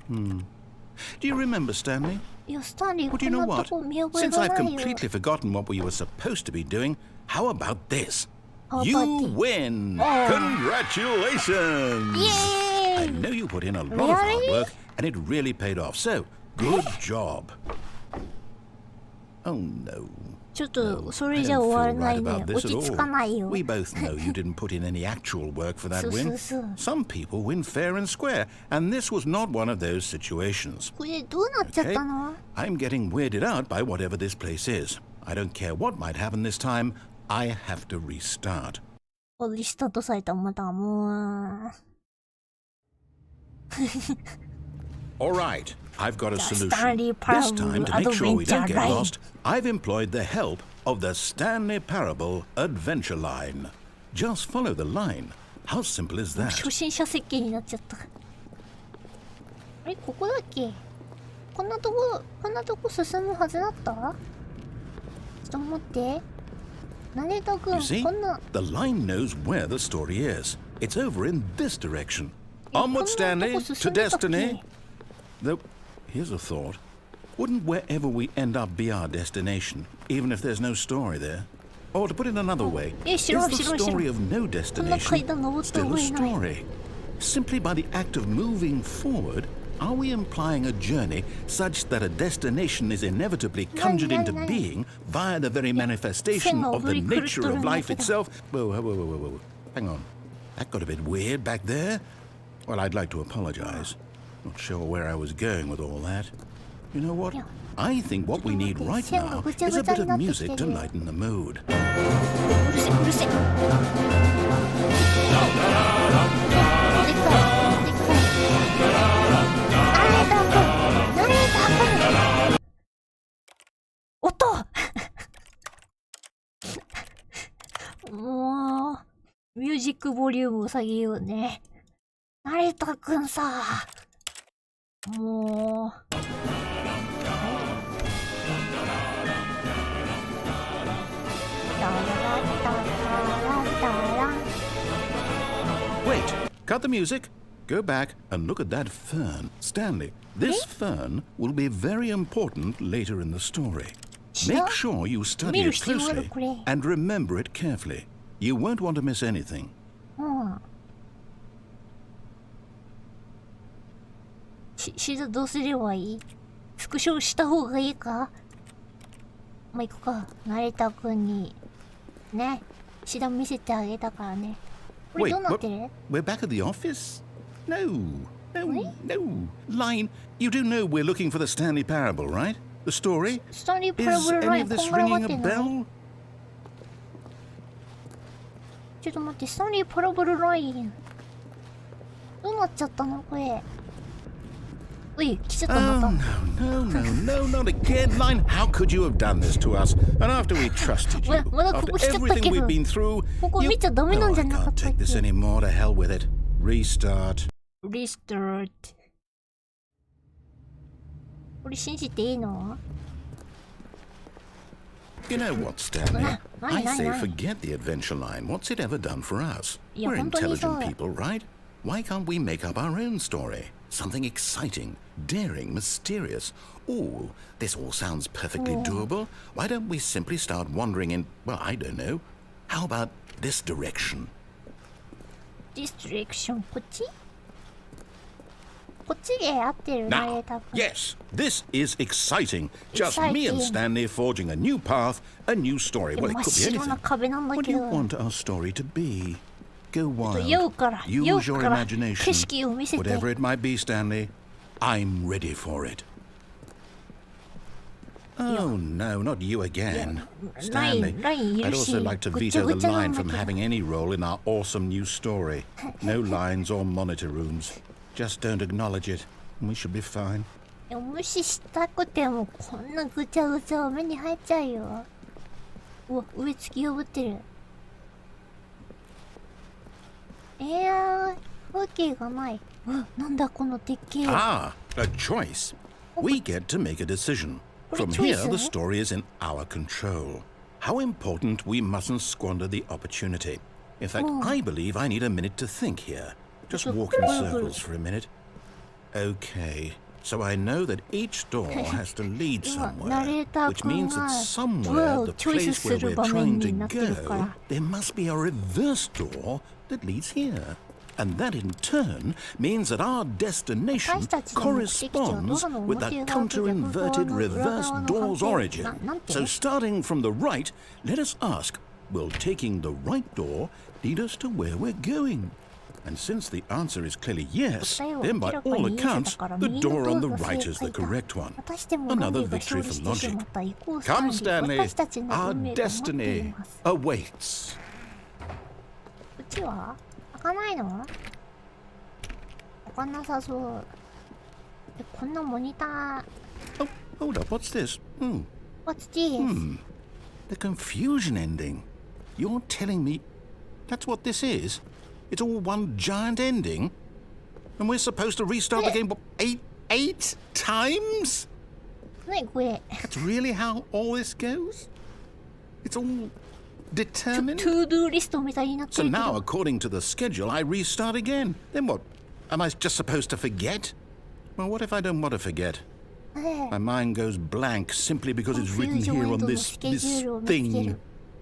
Speaker 2: Do you remember, Stanley?
Speaker 1: いや、スタンリー、
Speaker 2: Well,
Speaker 1: こ
Speaker 2: do
Speaker 1: ん
Speaker 2: you know
Speaker 1: なと
Speaker 2: what?
Speaker 1: こ見覚え
Speaker 2: Since
Speaker 1: が
Speaker 2: I've
Speaker 1: ないよ。
Speaker 2: completely forgotten what we were supposed to be doing, how about this?
Speaker 1: How
Speaker 2: You
Speaker 1: about it?
Speaker 2: win!
Speaker 1: Oh.
Speaker 2: Congratulations!
Speaker 1: Yay!
Speaker 2: I know you put in a lot of hard
Speaker 1: Really?
Speaker 2: work, and it really paid off. So, good job. Oh no.
Speaker 1: ちょっと、そ
Speaker 2: I
Speaker 1: れじゃ
Speaker 2: don't
Speaker 1: 終わら
Speaker 2: feel
Speaker 1: な
Speaker 2: right
Speaker 1: いね。
Speaker 2: about
Speaker 1: 落
Speaker 2: this
Speaker 1: ち
Speaker 2: at
Speaker 1: 着かない
Speaker 2: all.
Speaker 1: よ。
Speaker 2: We both know you didn't put in any actual work for that
Speaker 1: そう
Speaker 2: win.
Speaker 1: そう。
Speaker 2: Some people win fair and square, and this was not one of those situations.
Speaker 1: これどうなっちゃったの？
Speaker 2: I'm getting weirded out by whatever this place is. I don't care what might happen this time. I have to restart.
Speaker 1: リスタートされたまたもう。
Speaker 2: All right, I've got a solution.
Speaker 1: Stanley
Speaker 2: This time, to make sure we don't
Speaker 1: Adventure
Speaker 2: get
Speaker 1: Line.
Speaker 2: lost, I've employed the help of the Stanley Parable Adventure Line. Just follow the line. How simple is that?
Speaker 1: 初心者設計になっちゃった。あれ、ここだっけ？こんなとこ進むはずだった？ちょっと待って。成田君、
Speaker 2: You see,
Speaker 1: こんな。
Speaker 2: the line knows where the story is. It's over in this direction. Onward, Stanley, to destiny. Though, here's a thought. Wouldn't wherever we end up be our destination, even if there's no story there? Or to put it another way, is the story of no destination still a story? Simply by the act of moving forward, are we implying a journey such that a destination is inevitably conjured into being via the very manifestation of the nature of life itself? Whoa. Hang on. That got a bit weird back there. Well, I'd like to apologize. Not sure where I was going with all that. You know what? I think what we need right now is a bit of music to lighten the mood. もうミュージックボリュームを下げようね。成田くんさ、もう。Wait, cut the music. Go back and look at that fern. Stanley, this fern will be very important later in the story. Make sure you study it closely and remember it carefully. You won't want to miss anything.
Speaker 1: どうすればいい？スクショした方がいいか？まあ、行くか。成田くんにね、シダ見せてあげたからね。これどうなってる？
Speaker 2: We're back at the office? No. Line, you do know we're looking for the Stanley Parable, right? The story?
Speaker 1: Stanley
Speaker 2: Is
Speaker 1: Parable
Speaker 2: any of this ringing a bell?
Speaker 1: ちょっと待って、スタンリーパラボルライン。どうなっちゃったのこれ。おい、来ちゃったまた。
Speaker 2: No, not again, Line. How could you have done this to us? And after we trusted you, after everything we've been through, I can't take this anymore. To hell with it. Restart.
Speaker 1: これ信じていいの？
Speaker 2: You know what, Stanley? I say forget the adventure line. What's it ever done for us? We're intelligent people, right? Why can't we make up our own story? Something exciting, daring, mysterious. Ooh, this all sounds perfectly doable. Why don't we simply start wandering in, well, I don't know. How about this direction?
Speaker 1: This direction? こっち？こっちで合ってる？
Speaker 2: Now, yes, this is exciting. Just me and Stanley forging a new path, a new story. Well, it could be anything. What do you want our story to be? Go wild. Use your imagination. Whatever it might be, Stanley, I'm ready for it. Oh, no, not you again. Stanley, I'd also like to veto the line from having any role in our awesome new story. No lines or monitor rooms. Just don't acknowledge it, and we should be fine.
Speaker 1: 無視したくてもこんなぐちゃぐちゃは目に入っちゃうよ。うわ、植え付き破ってる。風景がない。なんだこの鉄形。
Speaker 2: Ah, a choice. We get to make a decision. From here, the story is in our control. How important we mustn't squander the opportunity. In fact, I believe I need a minute to think here. Just walk in circles for a minute. Okay, so I know that each door has to lead somewhere, which means that somewhere, the place where we're trying to go, there must be a reverse door that leads here. And that in turn means that our destination corresponds with that counter-inverted reverse door's origin. So starting from the right, let us ask, will taking the right door lead us to where we're going? And since the answer is clearly yes, then by all accounts, the door on the right is the correct one. Another victory for logic. Come, Stanley, our destiny awaits.
Speaker 1: ちは開かないの？開かなさそう。こんなモニター。
Speaker 2: Oh, hold up, what's this?
Speaker 1: What's this?
Speaker 2: The confusion ending. You're telling me that's what this is? It's all one giant ending? And we're supposed to restart the game, what, eight times?
Speaker 1: 何これ
Speaker 2: That's really how all this goes? It's all determined?
Speaker 1: To-do リストみたいになって
Speaker 2: So
Speaker 1: るけ
Speaker 2: now,
Speaker 1: ど。
Speaker 2: according to the schedule, I restart again. Then what? Am I just supposed to forget? Well, what if I don't want to forget? My mind goes blank simply because it's written here on this thing.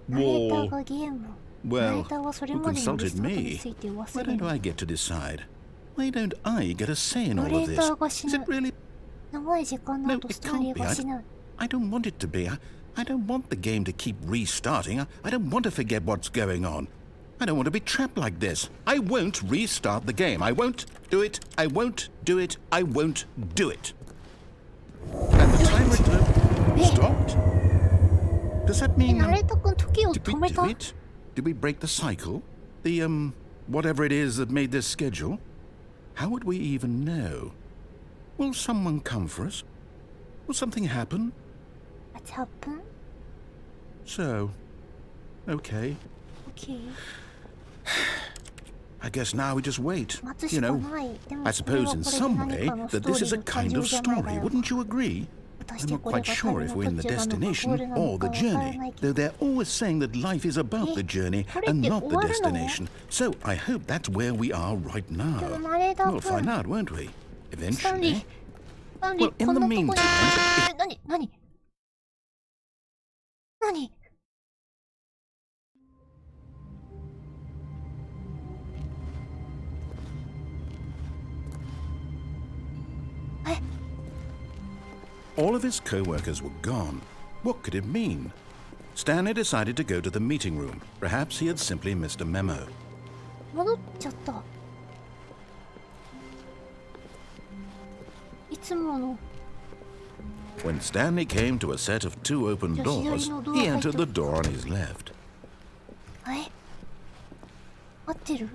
Speaker 1: ナレーター
Speaker 2: Wall.
Speaker 1: がゲーム。ナレ
Speaker 2: Well,
Speaker 1: ーターはそれ
Speaker 2: who
Speaker 1: までのリ
Speaker 2: consulted
Speaker 1: ストに
Speaker 2: me?
Speaker 1: ついて
Speaker 2: Why
Speaker 1: 忘れ
Speaker 2: don't
Speaker 1: る。
Speaker 2: I get to decide? Why don't I get a say in all of
Speaker 1: ナレータ
Speaker 2: this?
Speaker 1: ーが死
Speaker 2: Is
Speaker 1: ぬ。
Speaker 2: it really?
Speaker 1: 長い時間の
Speaker 2: No,
Speaker 1: 後
Speaker 2: it
Speaker 1: スタンリ
Speaker 2: can't
Speaker 1: ー
Speaker 2: be.
Speaker 1: が死ぬ。
Speaker 2: I don't want it to be. I don't want the game to keep restarting. I don't want to forget what's going on. I don't want to be trapped like this. I won't restart the game. I won't do it. I won't do it. I won't do it. And the timer stopped? Does that
Speaker 1: え、
Speaker 2: mean...
Speaker 1: ナレーターくん時を
Speaker 2: Did
Speaker 1: 止
Speaker 2: we
Speaker 1: め
Speaker 2: do
Speaker 1: た？
Speaker 2: it? Did we break the cycle? The, whatever it is that made this schedule? How would we even know? Will someone come for us? Will something happen?
Speaker 1: What's happened?
Speaker 2: So, okay.
Speaker 1: Okay.
Speaker 2: I guess now we just wait.
Speaker 1: 待つし
Speaker 2: You
Speaker 1: か
Speaker 2: know,
Speaker 1: ない。でも
Speaker 2: I
Speaker 1: これは
Speaker 2: suppose
Speaker 1: こ
Speaker 2: in
Speaker 1: れで
Speaker 2: some
Speaker 1: 何
Speaker 2: way
Speaker 1: かのス
Speaker 2: that
Speaker 1: トー
Speaker 2: this
Speaker 1: リ
Speaker 2: is
Speaker 1: ー
Speaker 2: a
Speaker 1: の誕
Speaker 2: kind
Speaker 1: 生
Speaker 2: of
Speaker 1: じゃないだ
Speaker 2: story.
Speaker 1: ろう。
Speaker 2: Wouldn't you agree?
Speaker 1: 果た
Speaker 2: I'm
Speaker 1: して
Speaker 2: not
Speaker 1: これ
Speaker 2: quite
Speaker 1: が
Speaker 2: sure
Speaker 1: 旅
Speaker 2: if
Speaker 1: の
Speaker 2: we're in
Speaker 1: 途
Speaker 2: the
Speaker 1: 中なのかゴ
Speaker 2: destination
Speaker 1: ールなの
Speaker 2: or
Speaker 1: か
Speaker 2: the
Speaker 1: わから
Speaker 2: journey,
Speaker 1: ないけ
Speaker 2: though
Speaker 1: ど。
Speaker 2: they're always saying that life is about the journey
Speaker 1: これって
Speaker 2: and not the
Speaker 1: 終わるの？
Speaker 2: destination. So I hope that's where we are right
Speaker 1: でも
Speaker 2: now.
Speaker 1: ナレーター
Speaker 2: We'll
Speaker 1: く
Speaker 2: find
Speaker 1: ん。
Speaker 2: out, won't we?
Speaker 1: スタンリー。
Speaker 2: Eventually.
Speaker 1: スタンリー、
Speaker 2: Well, in
Speaker 1: こん
Speaker 2: the
Speaker 1: なとこに。
Speaker 2: meantime,
Speaker 1: 何え
Speaker 2: all of his co-workers were gone. What could it mean? Stanley decided to go to the meeting room. Perhaps he had simply missed a memo.
Speaker 1: 戻っちゃった。いつもの。
Speaker 2: When Stanley came to a set of two open doors, he entered the door on his left.
Speaker 1: え合ってる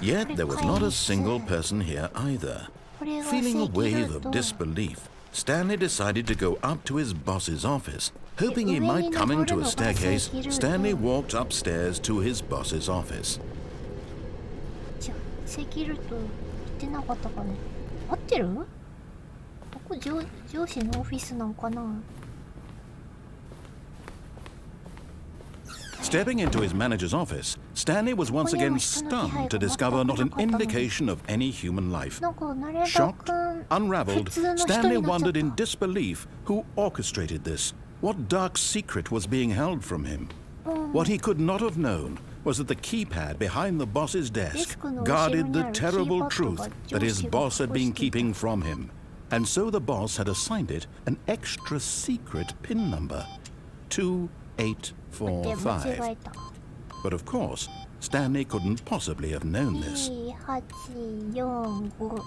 Speaker 2: Yet there was not a single person here either.
Speaker 1: これが
Speaker 2: Feeling a
Speaker 1: 正規
Speaker 2: wave
Speaker 1: ルー
Speaker 2: of
Speaker 1: ト。
Speaker 2: disbelief, Stanley decided to go up to his boss's office. Hoping he might come into a staircase, Stanley walked upstairs to his boss's office.
Speaker 1: じゃあ正規ルート行ってなかったかね。合ってる？ここ上司のオフィスなんかな。
Speaker 2: Stepping into his manager's office, Stanley was once again stunned to discover not an indication of any human life.
Speaker 1: なんかナレーター
Speaker 2: Shocked,
Speaker 1: くん
Speaker 2: unraveled,
Speaker 1: 普通の人
Speaker 2: Stanley
Speaker 1: になっちゃっ
Speaker 2: wondered in
Speaker 1: た。
Speaker 2: disbelief who orchestrated this. What dark secret was being held from him? What he could not have known was that the keypad behind the boss's desk guarded the terrible truth that his boss had been keeping from him. And so the boss had assigned it an extra secret PIN number, 2845. But of course, Stanley couldn't possibly have known this.
Speaker 1: 2845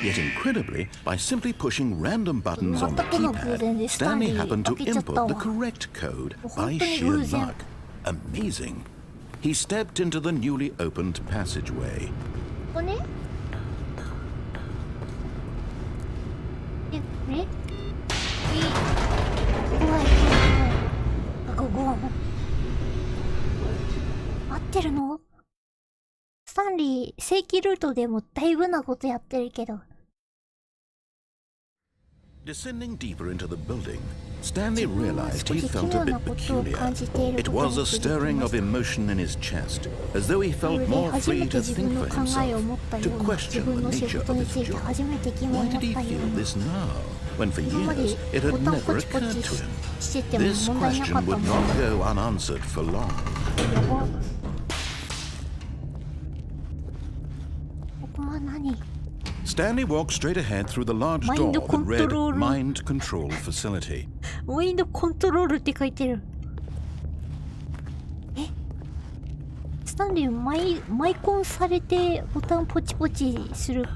Speaker 2: Yet incredibly, by simply pushing random buttons on the
Speaker 1: 全くの偶然で
Speaker 2: keypad,
Speaker 1: スタンリ
Speaker 2: Stanley
Speaker 1: ー
Speaker 2: happened to
Speaker 1: 開けちゃったわ。
Speaker 2: input the correct code by
Speaker 1: 本当に
Speaker 2: sheer
Speaker 1: 偶然。
Speaker 2: luck. Amazing. He stepped into the newly opened passageway.
Speaker 1: ここねえ、これ怖い。ここ合ってるの？スタンリー、正規ルートでもだいぶなことやってるけど。
Speaker 2: Descending deeper into the building, Stanley realized he felt a bit peculiar. It was a stirring of emotion in his chest, as though he
Speaker 1: これ
Speaker 2: felt
Speaker 1: で
Speaker 2: more
Speaker 1: 初
Speaker 2: free
Speaker 1: めて
Speaker 2: to
Speaker 1: 自分
Speaker 2: think
Speaker 1: の
Speaker 2: for
Speaker 1: 考えを
Speaker 2: himself,
Speaker 1: 持ったよ
Speaker 2: to
Speaker 1: うな、自
Speaker 2: question
Speaker 1: 分
Speaker 2: the
Speaker 1: の仕
Speaker 2: nature
Speaker 1: 事
Speaker 2: of
Speaker 1: に
Speaker 2: his
Speaker 1: ついて
Speaker 2: job.
Speaker 1: 初めて疑問を
Speaker 2: Why
Speaker 1: 持
Speaker 2: did
Speaker 1: っ
Speaker 2: he
Speaker 1: たよう
Speaker 2: feel
Speaker 1: な。
Speaker 2: this now, when for
Speaker 1: 今まで
Speaker 2: years it
Speaker 1: ボ
Speaker 2: had
Speaker 1: タンポ
Speaker 2: never
Speaker 1: チポ
Speaker 2: occurred
Speaker 1: チ
Speaker 2: to him?
Speaker 1: してても
Speaker 2: This
Speaker 1: 問題なか
Speaker 2: question
Speaker 1: ったも
Speaker 2: would
Speaker 1: ん。
Speaker 2: not go unanswered for long.
Speaker 1: やば。ここは何？
Speaker 2: Stanley walked straight ahead through the large door
Speaker 1: Mind
Speaker 2: that read
Speaker 1: control.
Speaker 2: Mind Control Facility.
Speaker 1: マインドコントロールって書いてる。え？スタンリーマイコンされてボタンポチポチする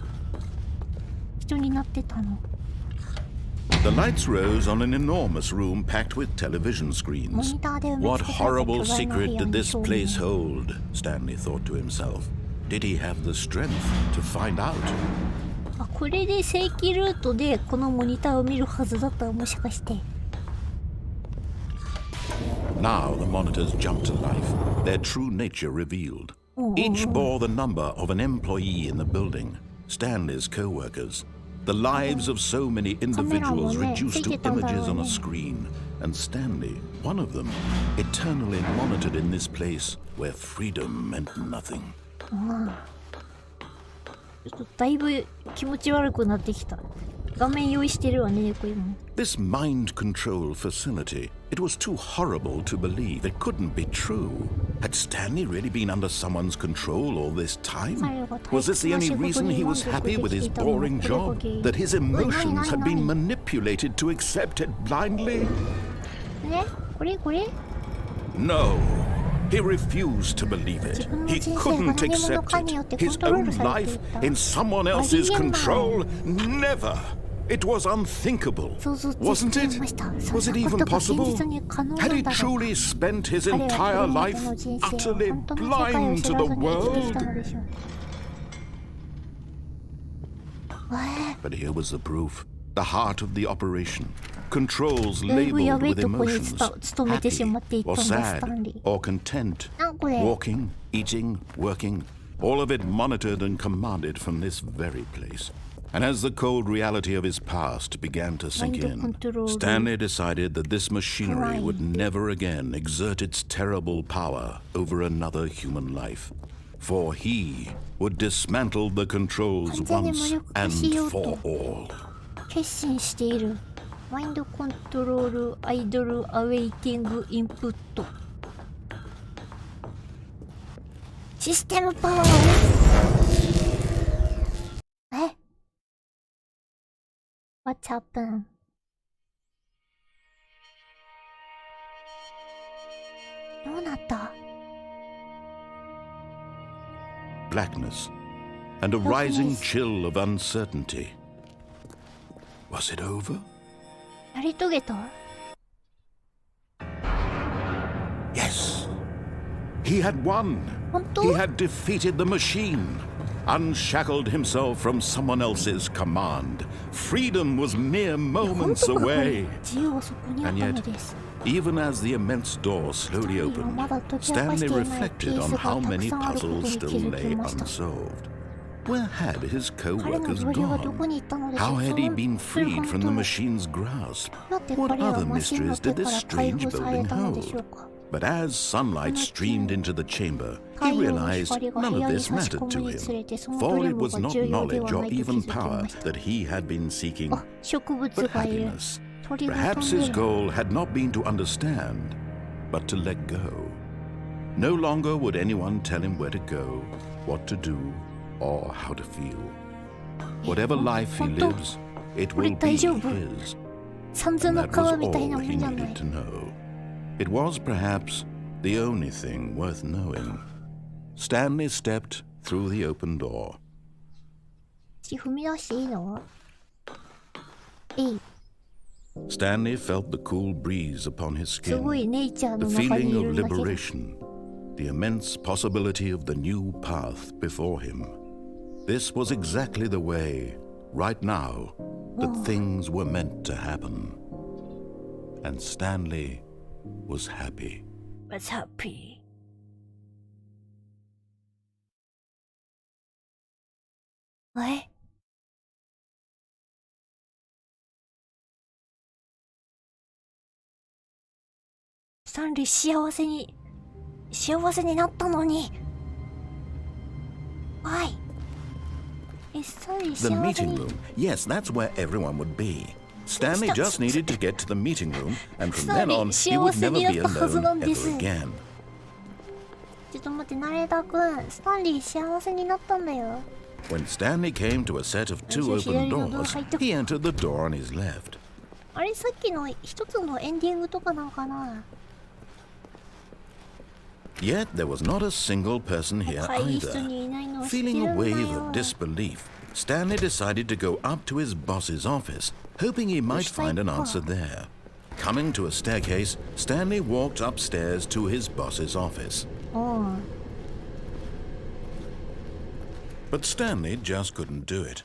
Speaker 1: 人になってたの。
Speaker 2: The The lights rose on an enormous room packed with television screens. What horrible secret did this place hold? Stanley thought to himself. Did he have the strength to find out?
Speaker 1: これで正規ルートでこのモニターを見るはずだったらもしかして。
Speaker 2: Now the monitors jumped to life, their true nature revealed. Each bore the number of an employee in the building, Stanley's co-workers. The lives of so many individuals reduced to images on a screen, and Stanley, one of them, eternally monitored in this place where freedom meant nothing.
Speaker 1: ちょっとだいぶ気持ち悪くなってきた。画面用意してるわね、これも。
Speaker 2: This mind control facility, it was too horrible to believe. It couldn't be true. Had Stanley really been under someone's control all this time? Was this the only reason he was happy with his boring job? That his emotions had been manipulated to accept it blindly?
Speaker 1: ね、これ
Speaker 2: No. He refused to believe it. He couldn't accept it. His own life in someone else's control? Never! It was unthinkable. Wasn't it? Was it even possible? Had he truly spent his entire life utterly blind to the world? But here was the proof. The heart of the operation. Controls labeled with emotions. Happy or sad or content. Walking, eating, working. All of it monitored and commanded from this very place. And as the cold reality of his past began to sink in, Stanley decided that this machinery would never again exert its terrible power over another human life. For he would dismantle the controls once and for all.
Speaker 1: 決心している。マインドコントロールアイドルアウェイティングインプット。システムパワー。え？ What's happened? どうなった？
Speaker 2: Blackness and a rising chill of uncertainty. Was it over?
Speaker 1: やり遂げた？
Speaker 2: Yes. He had won.
Speaker 1: 本当？
Speaker 2: He had defeated the machine, unshackled himself from someone else's command. Freedom was mere moments away.
Speaker 1: 自由はそこにあったのです。
Speaker 2: Even as the immense door slowly opened, Stanley reflected on how many puzzles still lay unsolved. Where had his co-workers gone? How had he been freed from the machine's grasp? What other mysteries did this strange building hold? But as sunlight streamed into the chamber, he realized none of this mattered to him, for it was not knowledge or even power that he had been seeking, but happiness. Perhaps his goal had not been to understand, but to let go. No longer would anyone tell him where to go, what to do, or how to feel. Whatever life he lives, it will be his. And that was all he needed to know. It was perhaps the only thing worth knowing. Stanley stepped through the open door.
Speaker 1: 踏み出していいの？いい。
Speaker 2: Stanley felt the cool breeze upon his skin,
Speaker 1: すごいネイチャーの
Speaker 2: the
Speaker 1: 中にい
Speaker 2: feeling
Speaker 1: る
Speaker 2: of
Speaker 1: んだけど。
Speaker 2: liberation, the immense possibility of the new path before him. This was exactly the way, right now, that things were meant to happen. And Stanley was happy.
Speaker 1: Was happy. え？スタンリー幸せになったのに。はい。スタンリー
Speaker 2: The
Speaker 1: 幸せ
Speaker 2: meeting
Speaker 1: に。
Speaker 2: room. Yes, that's where everyone would be. Stanley just needed to get to the meeting room, and from then on, he would never be alone ever again.
Speaker 1: ちょっと待って、ナレーターくん、スタンリー幸せになったんだよ。
Speaker 2: When Stanley came to a set of two open doors, he entered the door on his left.
Speaker 1: あれ、さっきの一つのエンディングとかなんかな。
Speaker 2: Yet there was not a single person here either. Feeling a wave of disbelief, Stanley decided to go up to his boss's office, hoping he might find an answer there. Coming to a staircase, Stanley walked upstairs to his boss's office. But Stanley just couldn't do it.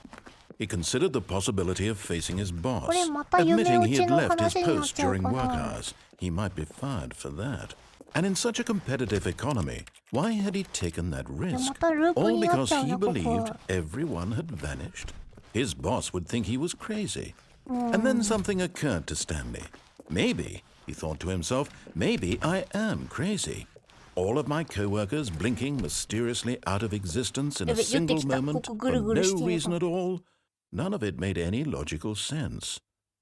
Speaker 2: He considered the possibility of facing his boss, admitting he had left his post during work hours. He might be fired for that. And in such a competitive economy, why had he taken that risk? All because he believed everyone had vanished? His boss would think he was crazy. And then something occurred to Stanley. Maybe, he thought to himself, maybe I am crazy. All of my co-workers blinking mysteriously out of existence in a single moment for no reason at all. None of it made any logical sense.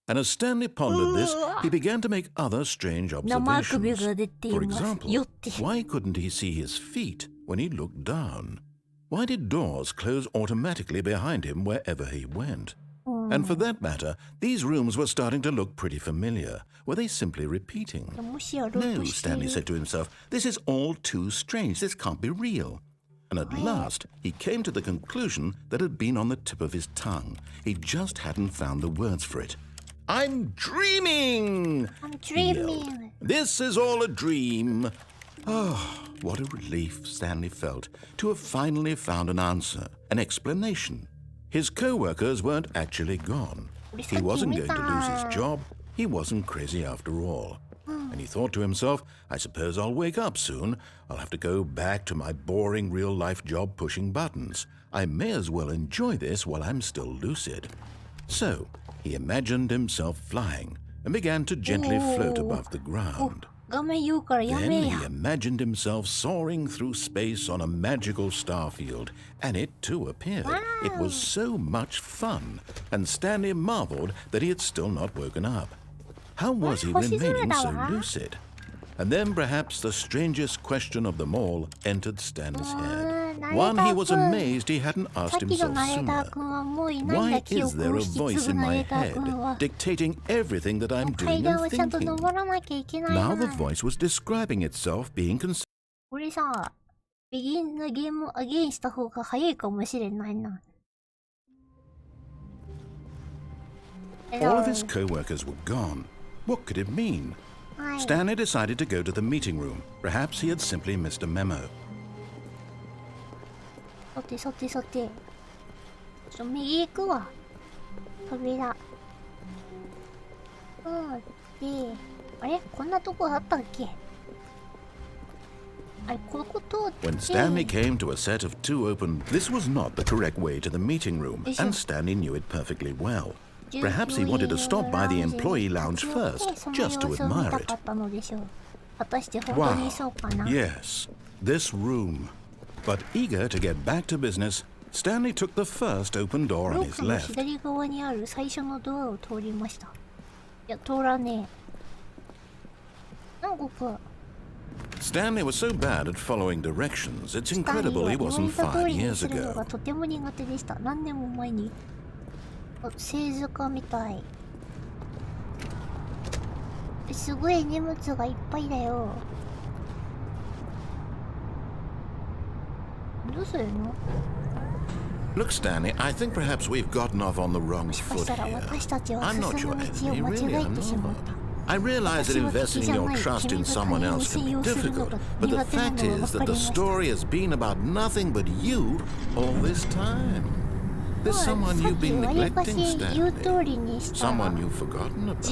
Speaker 2: And as Stanley pondered this, he began to make other strange observations. For example, why couldn't he see his feet when he looked down? Why did doors close automatically behind him wherever he went? And for that matter, these rooms were starting to look pretty familiar. Were they simply repeating? No, Stanley said to himself, this is all too strange. This can't be real. And at last, he came to the conclusion that had been on the tip of his tongue. He just hadn't found the words for it. I'm dreaming!
Speaker 1: I'm dreaming.
Speaker 2: This is all a dream. Oh, what a relief Stanley felt to have finally found an answer, an explanation. His co-workers weren't actually gone. He wasn't going to lose his job. He wasn't crazy after all. And he thought to himself, I suppose I'll wake up soon. I'll have to go back to my boring real-life job pushing buttons. I may as well enjoy this while I'm still lucid. So, he imagined himself flying and began to gently float above the ground. Then he imagined himself soaring through space on a magical starfield, and it too appeared. It was so much fun, and Stanley marveled that he had still not woken up. How was he remaining so lucid? And then perhaps the strangest question of them all entered Stanley's head. One he was amazed he hadn't asked himself sooner. Why is there a voice in my head dictating everything that I'm doing and thinking? Now the voice was describing itself being concerned.
Speaker 1: これさ、begin the game again した方が早いかもしれないな。
Speaker 2: All of his co-workers were gone. What could it mean? Stanley decided to go to the meeting room. Perhaps he had simply missed a memo.
Speaker 1: さてさてさて。右行くわ。扉。で、あれこんなとこあったっけ？あれ、ここ通って。
Speaker 2: When Stanley came to a set of two open, this was not the correct way to the meeting room, and Stanley knew it perfectly well. Perhaps he wanted to stop by the employee lounge first, just to admire it. Wow, yes, this room. But eager to get back to business, Stanley took the first open door on his left.
Speaker 1: 左側にある最初のドアを通りました。いや、通らねえ。なんか
Speaker 2: Stanley was so bad at following directions, it's incredible he wasn't 5 years ago.
Speaker 1: とても苦手でした。何年も前に。製図家みたい。すごい荷物がいっぱいだよ。どうするの？
Speaker 2: Look, Stanley, I think perhaps we've gotten off on the wrong foot here. I'm not your enemy, really, I'm not. I realize that investing your trust in someone else can be difficult, but the fact is that the story has been about nothing but you all this time. There's someone you've been neglecting, Stanley. Someone you've forgotten about.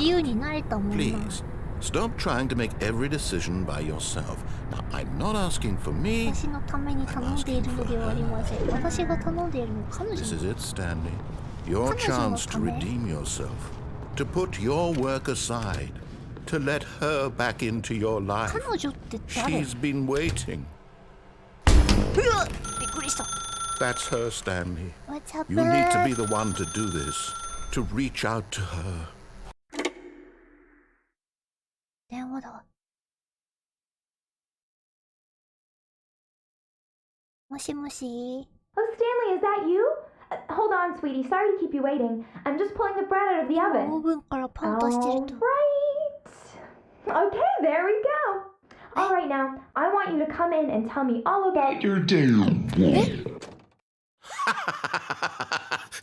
Speaker 2: Please, stop trying to make every decision by yourself. Now, I'm not asking for me. I'm asking for her. This is it, Stanley. Your chance to redeem yourself. To put your work aside. To let her back into your life. She's been waiting. That's her, Stanley. You need to be the one to do this. To reach out to her.
Speaker 1: 電話だ。もしもし。
Speaker 3: Oh, Stanley, is that you? Hold on, sweetie. Sorry to keep you waiting. I'm just pulling the bread out of the oven.
Speaker 1: オーブンからパン出してると。
Speaker 3: Right. Okay, there we go. All right, now I want you to come in and tell me all about
Speaker 2: your day.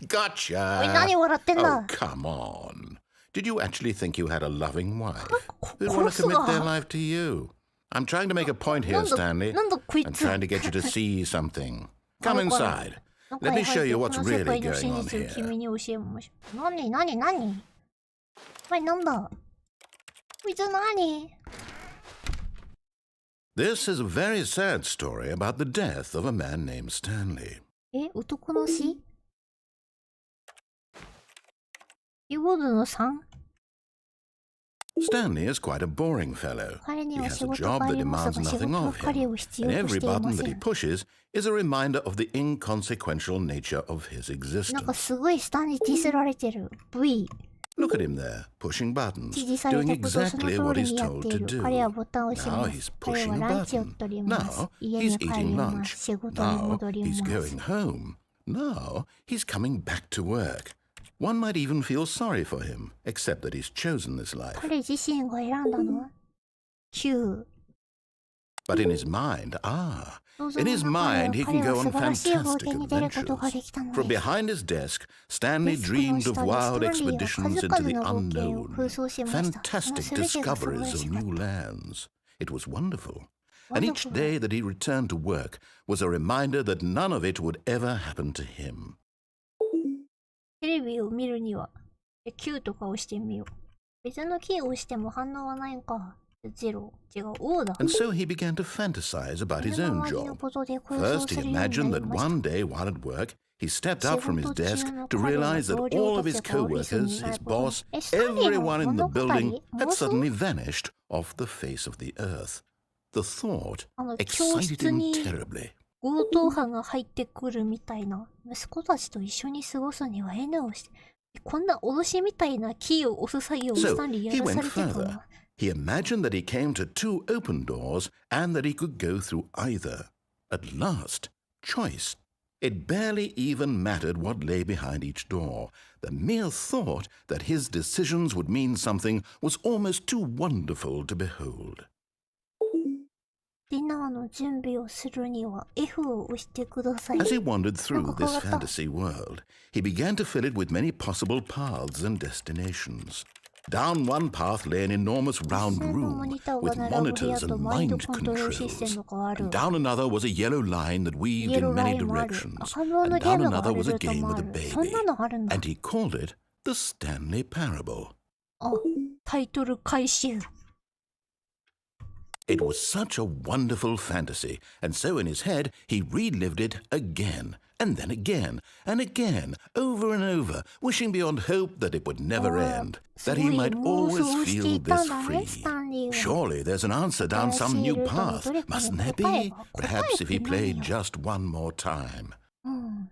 Speaker 2: Gotcha!
Speaker 1: おい、何笑ってん
Speaker 2: Oh,
Speaker 1: だ
Speaker 2: come on. Did you actually think you had a loving wife
Speaker 1: こ
Speaker 2: who'd want to
Speaker 1: 殺す
Speaker 2: commit their
Speaker 1: が
Speaker 2: life to you? I'm trying to make a point
Speaker 1: な
Speaker 2: here,
Speaker 1: んだ
Speaker 2: Stanley.
Speaker 1: なんだこい
Speaker 2: I'm
Speaker 1: つ
Speaker 2: trying to get you to see something. Come
Speaker 1: あ、だから
Speaker 2: inside.
Speaker 1: 中
Speaker 2: Let
Speaker 1: へ
Speaker 2: me
Speaker 1: 入
Speaker 2: show
Speaker 1: って
Speaker 2: you
Speaker 1: こ
Speaker 2: what's
Speaker 1: の世
Speaker 2: really
Speaker 1: 界の
Speaker 2: going
Speaker 1: 真
Speaker 2: on
Speaker 1: 実を
Speaker 2: here.
Speaker 1: 君に教えましょう。何お前なんだこいつ何
Speaker 2: This is a very sad story about the death of a man named Stanley.
Speaker 1: え、男の死キーボードの 3?
Speaker 2: Stanley is quite a boring fellow.
Speaker 1: 彼
Speaker 2: He
Speaker 1: には
Speaker 2: has
Speaker 1: 仕
Speaker 2: a
Speaker 1: 事が
Speaker 2: job
Speaker 1: あ
Speaker 2: that
Speaker 1: ります
Speaker 2: demands
Speaker 1: が、仕
Speaker 2: nothing
Speaker 1: 事は
Speaker 2: of
Speaker 1: 彼
Speaker 2: him,
Speaker 1: を必
Speaker 2: and
Speaker 1: 要と
Speaker 2: every
Speaker 1: していま
Speaker 2: button
Speaker 1: せ
Speaker 2: that he
Speaker 1: ん。
Speaker 2: pushes is a reminder of the inconsequential nature of his
Speaker 1: なんか
Speaker 2: existence.
Speaker 1: すごいスタンにディスられてる。V。
Speaker 2: Look at him there, pushing buttons,
Speaker 1: 指示され
Speaker 2: doing
Speaker 1: たことをその
Speaker 2: exactly
Speaker 1: 通
Speaker 2: what
Speaker 1: り
Speaker 2: he's
Speaker 1: にやっ
Speaker 2: told
Speaker 1: てい
Speaker 2: to
Speaker 1: る。
Speaker 2: do.
Speaker 1: 彼はボタンを押し
Speaker 2: Now
Speaker 1: ま
Speaker 2: he's
Speaker 1: す。彼
Speaker 2: pushing
Speaker 1: は
Speaker 2: a
Speaker 1: ランチを
Speaker 2: button.
Speaker 1: 取ります。
Speaker 2: Now
Speaker 1: 家
Speaker 2: he's
Speaker 1: に帰り
Speaker 2: eating
Speaker 1: ま
Speaker 2: lunch.
Speaker 1: す。仕事に
Speaker 2: Now
Speaker 1: 戻り
Speaker 2: he's
Speaker 1: ま
Speaker 2: going
Speaker 1: す。
Speaker 2: home. Now he's coming back to work. One might even feel sorry for him, except that he's chosen this life.
Speaker 1: 彼自身が選んだの ?9。But
Speaker 2: in his mind, in his
Speaker 1: 想像の
Speaker 2: mind
Speaker 1: 中
Speaker 2: he
Speaker 1: で
Speaker 2: can
Speaker 1: 彼
Speaker 2: go
Speaker 1: は
Speaker 2: on
Speaker 1: 素晴らしい冒
Speaker 2: fantastic
Speaker 1: 険に出ることが
Speaker 2: adventures.
Speaker 1: できたの
Speaker 2: From
Speaker 1: です
Speaker 2: behind his desk, Stanley
Speaker 1: デスクの
Speaker 2: dreamed
Speaker 1: 下
Speaker 2: of
Speaker 1: で
Speaker 2: wild
Speaker 1: スタンリーは
Speaker 2: expeditions
Speaker 1: 数
Speaker 2: into
Speaker 1: 々
Speaker 2: the
Speaker 1: の冒険を
Speaker 2: unknown,
Speaker 1: 空想しました。その
Speaker 2: fantastic
Speaker 1: 全てが素晴ら
Speaker 2: discoveries
Speaker 1: し
Speaker 2: of
Speaker 1: かっ
Speaker 2: new
Speaker 1: た。
Speaker 2: lands. It was wonderful. And each
Speaker 1: Wonderful.
Speaker 2: day that he returned to work was a reminder that none of it would ever happen to him.
Speaker 1: テレビを見るには、9とか押してみよう。別のキーを押しても反応はないんか。0。違う、O だ。
Speaker 2: And so he began to fantasize about his own
Speaker 1: 身の回りの
Speaker 2: job.
Speaker 1: ことで空想
Speaker 2: First,
Speaker 1: す
Speaker 2: he
Speaker 1: るようにな
Speaker 2: imagined
Speaker 1: り
Speaker 2: that
Speaker 1: ました
Speaker 2: one day while at work, he stepped out from his
Speaker 1: 仕事
Speaker 2: desk
Speaker 1: 中の
Speaker 2: to
Speaker 1: 彼は
Speaker 2: realize that
Speaker 1: 同僚
Speaker 2: all of
Speaker 1: た
Speaker 2: his
Speaker 1: ちがオフィスに
Speaker 2: co-workers,
Speaker 1: いない
Speaker 2: his
Speaker 1: こと。
Speaker 2: boss,
Speaker 1: スタンリーの
Speaker 2: everyone in the
Speaker 1: 物語
Speaker 2: building had
Speaker 1: 妄想
Speaker 2: suddenly vanished off the face of the earth. The thought
Speaker 1: 教
Speaker 2: excited
Speaker 1: 室
Speaker 2: him
Speaker 1: に
Speaker 2: terribly.
Speaker 1: 強盗犯が入ってくるみたいな。息子たちと一緒に過ごすには N をして。こんな脅しみたいなキーを押す作業を
Speaker 2: So
Speaker 1: スタンリー
Speaker 2: he
Speaker 1: やらさ
Speaker 2: went
Speaker 1: れてるか
Speaker 2: further.
Speaker 1: な。
Speaker 2: He imagined that he came to two open doors and that he could go through either. At last, choice. It barely even mattered what lay behind each door. The mere thought that his decisions would mean something was almost too wonderful to behold.
Speaker 1: ディナーの準備をするには F を押してください。
Speaker 2: As he wandered through
Speaker 1: Look,
Speaker 2: this
Speaker 1: look, look.
Speaker 2: fantasy world, he began to fill it with many possible paths and destinations. Down one path lay an enormous round
Speaker 1: 普通のモ
Speaker 2: room
Speaker 1: ニター
Speaker 2: with
Speaker 1: が並ぶ部屋
Speaker 2: monitors
Speaker 1: と
Speaker 2: and
Speaker 1: マインド
Speaker 2: mind
Speaker 1: コントロールシステ
Speaker 2: controls.
Speaker 1: ムがある。
Speaker 2: And down another was a yellow line that weaved in
Speaker 1: Yellow
Speaker 2: many
Speaker 1: line もある。
Speaker 2: directions.
Speaker 1: 赤色の
Speaker 2: And
Speaker 1: ゲー
Speaker 2: down
Speaker 1: ムがあ
Speaker 2: another
Speaker 1: る
Speaker 2: was a
Speaker 1: ルート
Speaker 2: game
Speaker 1: もあ
Speaker 2: with a
Speaker 1: る。そん
Speaker 2: baby.
Speaker 1: なのあるんだ。
Speaker 2: And he called it the Stanley Parable.
Speaker 1: あ、タイトル回収。
Speaker 2: It was such a wonderful fantasy, and so in his head he relived it again, and then again, and again, over and over, wishing beyond hope that it would never end, that he might always feel this free. Surely there's an answer down some new path, mustn't there be? Perhaps if he played just one more time.
Speaker 1: うん。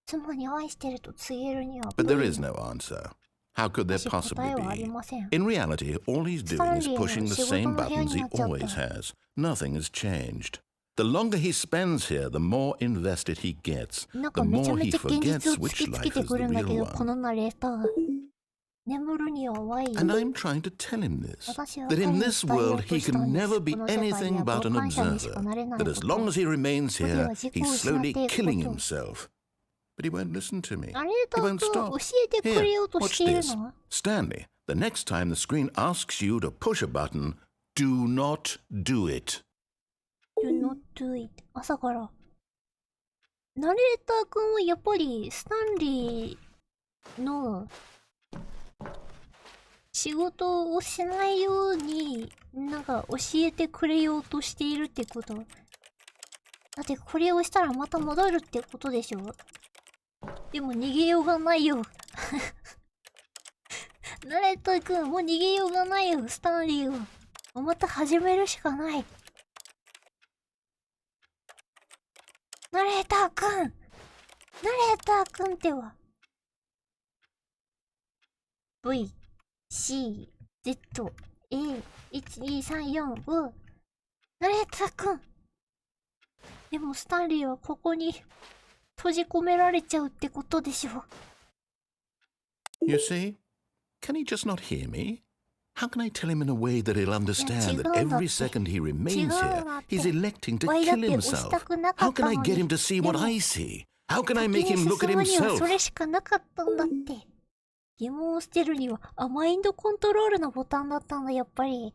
Speaker 1: 妻に愛してると告げるには。
Speaker 2: But there is no answer. How could there
Speaker 1: 私答
Speaker 2: possibly
Speaker 1: えはあり
Speaker 2: be?
Speaker 1: ません。
Speaker 2: In reality, all he's doing is
Speaker 1: Stanley
Speaker 2: pushing the
Speaker 1: 仕事
Speaker 2: same
Speaker 1: の部屋
Speaker 2: buttons
Speaker 1: に
Speaker 2: he
Speaker 1: なっちゃった
Speaker 2: always has. Nothing has changed. The longer he spends here, the more invested he gets,
Speaker 1: なん
Speaker 2: the
Speaker 1: かめちゃ
Speaker 2: more
Speaker 1: め
Speaker 2: he
Speaker 1: ちゃ現
Speaker 2: forgets
Speaker 1: 実を突
Speaker 2: which
Speaker 1: きつけ
Speaker 2: life
Speaker 1: て
Speaker 2: is
Speaker 1: く
Speaker 2: the
Speaker 1: るんだけ
Speaker 2: real
Speaker 1: ど、こ
Speaker 2: one.
Speaker 1: のナレーター。眠るにはワイン。
Speaker 2: And I'm trying to tell him this,
Speaker 1: 私は
Speaker 2: that
Speaker 1: 彼
Speaker 2: in
Speaker 1: に
Speaker 2: this
Speaker 1: 伝えよ
Speaker 2: world
Speaker 1: うと
Speaker 2: he
Speaker 1: したん
Speaker 2: can
Speaker 1: です。
Speaker 2: never be
Speaker 1: この世界に
Speaker 2: anything
Speaker 1: は
Speaker 2: but
Speaker 1: 傍
Speaker 2: an
Speaker 1: 観者にしか
Speaker 2: observer,
Speaker 1: なれない
Speaker 2: that
Speaker 1: こ
Speaker 2: as
Speaker 1: と。
Speaker 2: long as he remains
Speaker 1: それ
Speaker 2: here,
Speaker 1: は自己
Speaker 2: he's
Speaker 1: を失っ
Speaker 2: slowly
Speaker 1: ていく
Speaker 2: killing
Speaker 1: こと。
Speaker 2: himself. But he won't listen to me.
Speaker 1: ナレー
Speaker 2: He
Speaker 1: ター
Speaker 2: won't
Speaker 1: と
Speaker 2: stop.
Speaker 1: 教えてく
Speaker 2: Here,
Speaker 1: れようとし
Speaker 2: watch
Speaker 1: ている
Speaker 2: this.
Speaker 1: の
Speaker 2: Stanley, the next time the screen asks you to push a button, do not do it.
Speaker 1: Do not do it. 朝から。ナレーターくんはやっぱりスタンリーの仕事をしないようになんか教えてくれようとしているってこと。だってこれをしたらまた戻るってことでしょ。でも逃げようがないよ。ナレーターくんもう逃げようがないよ、スタンリーは。また始めるしかない。ナレーターくん、ナレーターくんっては V C Z A 12345ナレーターくん。でもスタンリーはここに閉じ込められちゃうってことでしょ。
Speaker 2: You see? Can he just not hear me? How can I tell him in a way that he'll understand that every second he remains here, he's electing to kill himself? How can I get him to see what I see? How can I make
Speaker 1: 先
Speaker 2: him
Speaker 1: に
Speaker 2: look at
Speaker 1: 進むには
Speaker 2: himself?
Speaker 1: それしかなかったんだって。疑問を捨てるには、マインドコントロールのボタンだったんだ、やっぱり。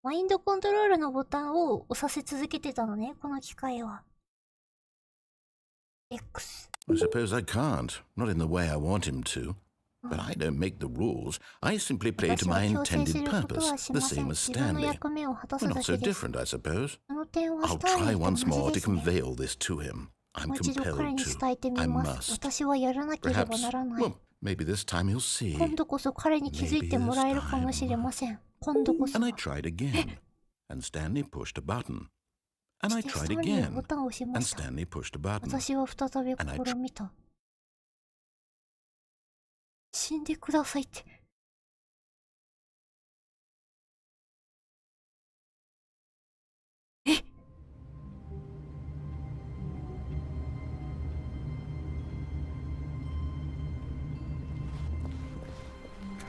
Speaker 1: マインドコントロールのボタンを押させ続けてたのね、この機械は。X。
Speaker 2: I suppose I can't. Not in the way I want him to. But I don't make the rules. I simply play to my intended purpose, the same as Stanley. We're not so different, I suppose. I'll try once more to convey all this to him. I'm compelled to. I must. Perhaps, well, maybe this time he'll see.
Speaker 1: 今度こそ彼に気づいてもらえるかもしれません。今度こそ。
Speaker 2: And I tried again. And Stanley pushed a button. And I tried again. And Stanley pushed a button.
Speaker 1: 私は再び試みた。死んでくださいって。え？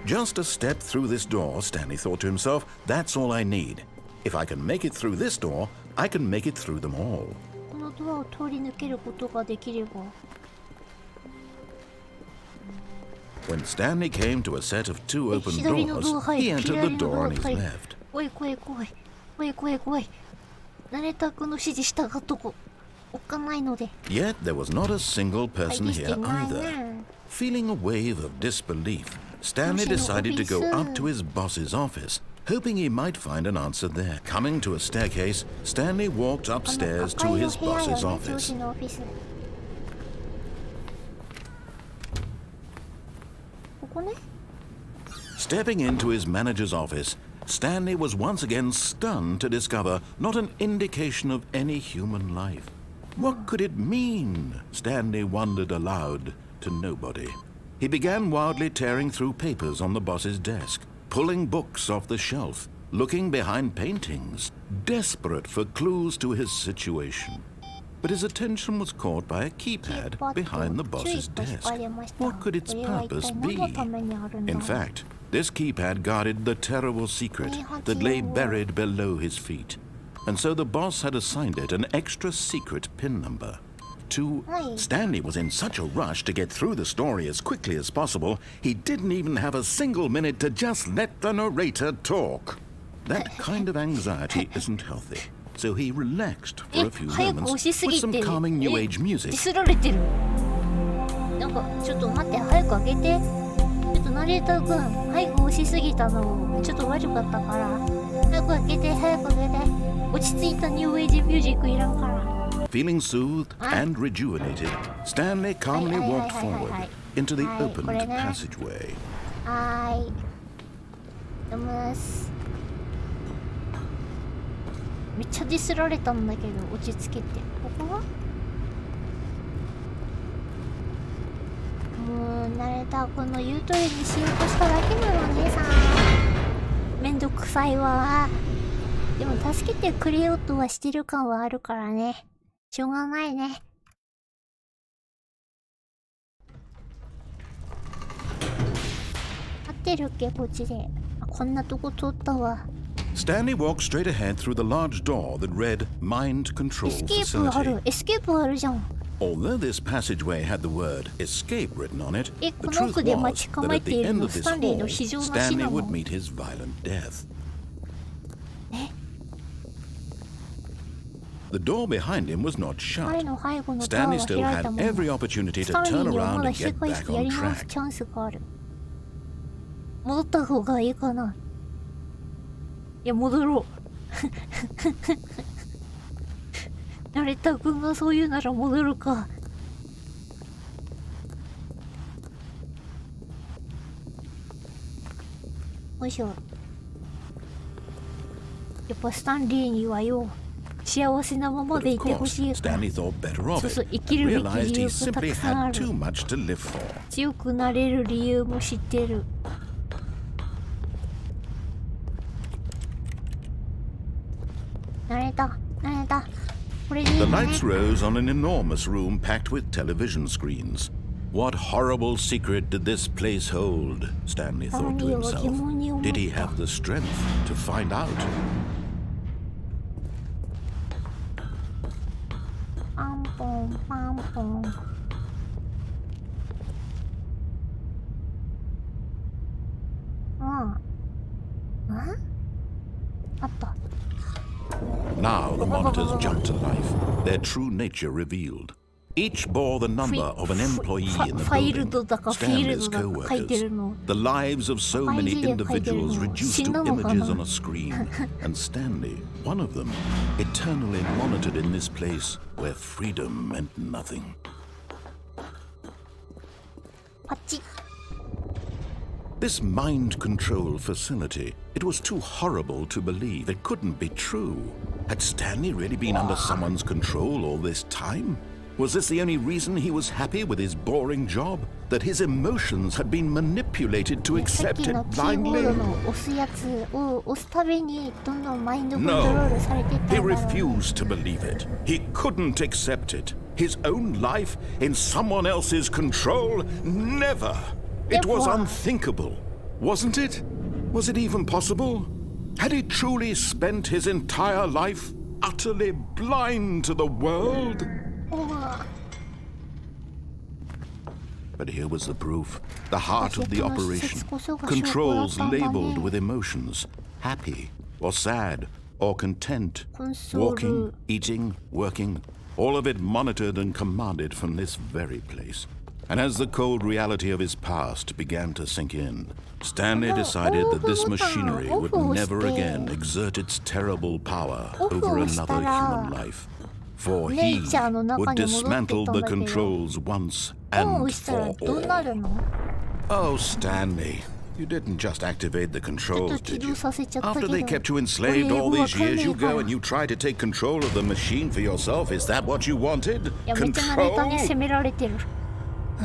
Speaker 2: Just a step through this door, Stanley thought to himself, that's all I need. If I can make it through this door, I can make it through them all.
Speaker 1: このドアを通り抜けることができれば。
Speaker 2: When Stanley came to a set of two open doors, he entered the door on his left.
Speaker 1: 怖い怖い怖い。怖い怖い怖い。成田君の指示したがとこ。おっかないので。
Speaker 2: Yet there was not a single person here either. Feeling a wave of disbelief, Stanley decided to go up to his boss's office, hoping he might find an answer there. Coming to a staircase, Stanley walked upstairs to his boss's office. Stepping into his manager's office, Stanley was once again stunned to discover not an indication of any human life. What could it mean? Stanley wondered aloud to nobody. He began wildly tearing through papers on the boss's desk, pulling books off the shelf, looking behind paintings, desperate for clues to his situation. But his attention was caught by a keypad behind the boss's desk. What could its purpose be? In fact, this keypad guarded the terrible secret that lay buried below his feet. And so the boss had assigned it an extra secret PIN number. Stanley was in such a rush to get through the story as quickly as possible, he didn't even have a single minute to just let the narrator talk. That kind of anxiety isn't healthy. So he relaxed for a few moments with some calming new age music.
Speaker 1: ディスられてる。なんかちょっと待って、早く開けて。ちょっとナレーター君、早く押しすぎたのちょっと悪かったから。早く開けて、早く開けて。落ち着いたニューエイジミュージックいらんから。
Speaker 2: Feeling soothed and rejuvenated, Stanley calmly walked forward into the opened passageway.
Speaker 1: はい。読ます。めっちゃディスられたんだけど、落ち着けて。ここはもう、慣れたこの言う通りにしようとしただけなのねさ。めんどくさいわ。でも助けてくれようとはしてる感はあるからね。しょうがないね。合ってるっけこっちで。こんなとこ通ったわ。
Speaker 2: Stanley walked straight ahead through the large door that read Mind Control Facility.
Speaker 1: エスケープあるじゃん。
Speaker 2: Although this passageway had the word escape written on it, the
Speaker 1: この
Speaker 2: truth
Speaker 1: 奥で
Speaker 2: was
Speaker 1: 待ち
Speaker 2: that
Speaker 1: 構え
Speaker 2: at
Speaker 1: て
Speaker 2: the
Speaker 1: いる
Speaker 2: end
Speaker 1: の
Speaker 2: of
Speaker 1: ス
Speaker 2: this
Speaker 1: タンリーの
Speaker 2: hall,
Speaker 1: 非常な死
Speaker 2: Stanley
Speaker 1: な
Speaker 2: would
Speaker 1: の。
Speaker 2: meet his violent death.
Speaker 1: え
Speaker 2: The door behind him was not
Speaker 1: 彼
Speaker 2: shut.
Speaker 1: の背後のドアは
Speaker 2: Stanley still
Speaker 1: 開いた
Speaker 2: had
Speaker 1: まま。
Speaker 2: every opportunity
Speaker 1: ス
Speaker 2: to
Speaker 1: タンリー
Speaker 2: turn
Speaker 1: には
Speaker 2: around
Speaker 1: まだ
Speaker 2: and
Speaker 1: 世
Speaker 2: get
Speaker 1: 界史
Speaker 2: back
Speaker 1: や
Speaker 2: on
Speaker 1: り直す
Speaker 2: track.
Speaker 1: チャンスがある。戻った方がいいかな。いや、戻ろう。成田君がそう言うなら戻るか。よいしょ。やっぱスタンリーにはよ、幸せなまま
Speaker 2: But
Speaker 1: でい
Speaker 2: of
Speaker 1: てほ
Speaker 2: course,
Speaker 1: しいから。
Speaker 2: Stanley thought better of
Speaker 1: そうそう、
Speaker 2: it,
Speaker 1: 生きるべき
Speaker 2: realized
Speaker 1: 理
Speaker 2: he
Speaker 1: 由がた
Speaker 2: simply
Speaker 1: くさんあ
Speaker 2: had
Speaker 1: る。
Speaker 2: too much to live for.
Speaker 1: 強くなれる理由も知ってる。慣れた、慣れた。これでいい
Speaker 2: The
Speaker 1: のね。
Speaker 2: lights rose on an enormous room packed with television screens. What horrible secret did this place hold? Stanley thought to himself. Did he have the strength to find out?
Speaker 1: アンポポンパンポン。あった。
Speaker 2: Now the monitors jumped to life, their true nature revealed. Each bore the number of an employee in the building, Stanley's co-workers, the lives of so many individuals reduced to images on a screen, and Stanley, one of them, eternally monitored in this place where freedom meant nothing.
Speaker 1: パチッ。
Speaker 2: This mind control facility, it was too horrible to believe. It couldn't be true. Had Stanley really been under someone's control all this time? Was this the only reason he was happy with his boring job? That his emotions had been manipulated to accept it blindly? No, he refused to believe it. He couldn't accept it. His own life in someone else's control? Never! It was unthinkable, wasn't it? Was it even possible? Had he truly spent his entire life utterly blind to the world? But here was the proof, the heart of the operation. Controls labeled with emotions, happy or sad or content, walking, eating, working, all of it monitored and commanded from this very place. And as the cold reality of his past began to sink in, Stanley decided that this machinery would never again exert its terrible power over another human life. For he would dismantle the controls once and for all. Oh, Stanley, you didn't just activate the controls, did you? After they kept you enslaved all these years, you go and you try to take control of the machine for yourself. Is that what you wanted? Control?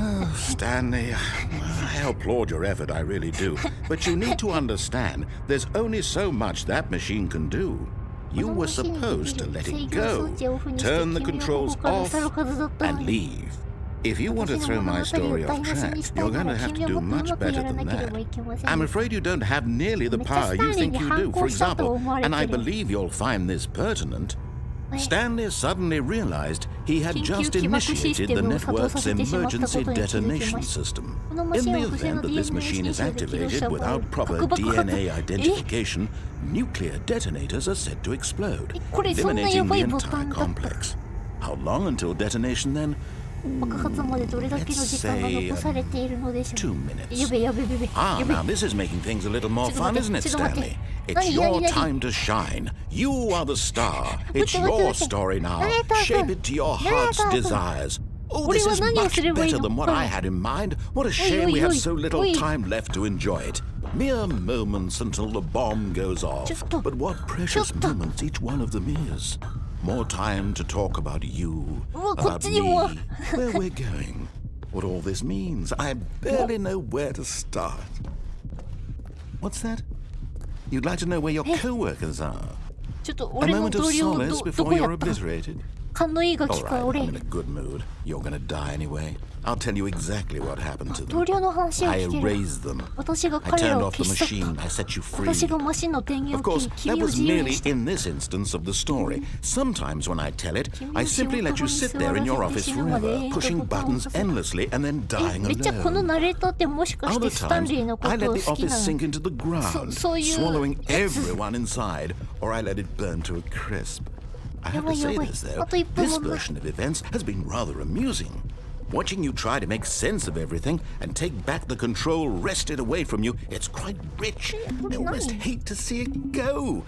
Speaker 2: Oh, Stanley, I applaud your effort, I really do. But you need to understand, there's only so much that machine can do. You were supposed to let it go, turn the controls off, and leave. If you want to throw my story off track, you're going to have to do much better than that. I'm afraid you don't have nearly the power you think you do. For example, and I believe you'll find this pertinent, Stanley suddenly realized he had just initiated the network's emergency detonation system. In the event that this machine is activated without proper DNA identification, nuclear detonators are said to explode, eliminating the entire complex. How long until detonation then? Let's say 2 minutes. Now this is making things a little more fun, isn't it, Stanley? It's your time to shine. You are the star. It's your story now. Shape it to your heart's desires. Oh, this is much better than what I had in mind. What a shame we have so little time left to enjoy it. Mere moments until the bomb goes off. But what precious moments each one of them is. More time to talk about you, about me, where we're going, what all this means. I barely know where to start. What's that? You'd like to know where your co-workers are? A moment of solace before you're obliterated? All right, I'm in a good mood. You're gonna die anyway. I'll tell you exactly what happened to them. I erased them. I turned off the machine. I set you free. Of course, that was merely in this instance of the story. Sometimes when I tell it, I simply let you sit there in your office forever, pushing buttons endlessly and then dying alone. Other times, I let the office sink into the ground, swallowing everyone inside, or I let it burn to a crisp. I have to say this, though, this version of events has been rather amusing. Watching you try to make sense of everything and take back the control wrested away from you, it's quite rich. I almost hate to see it go.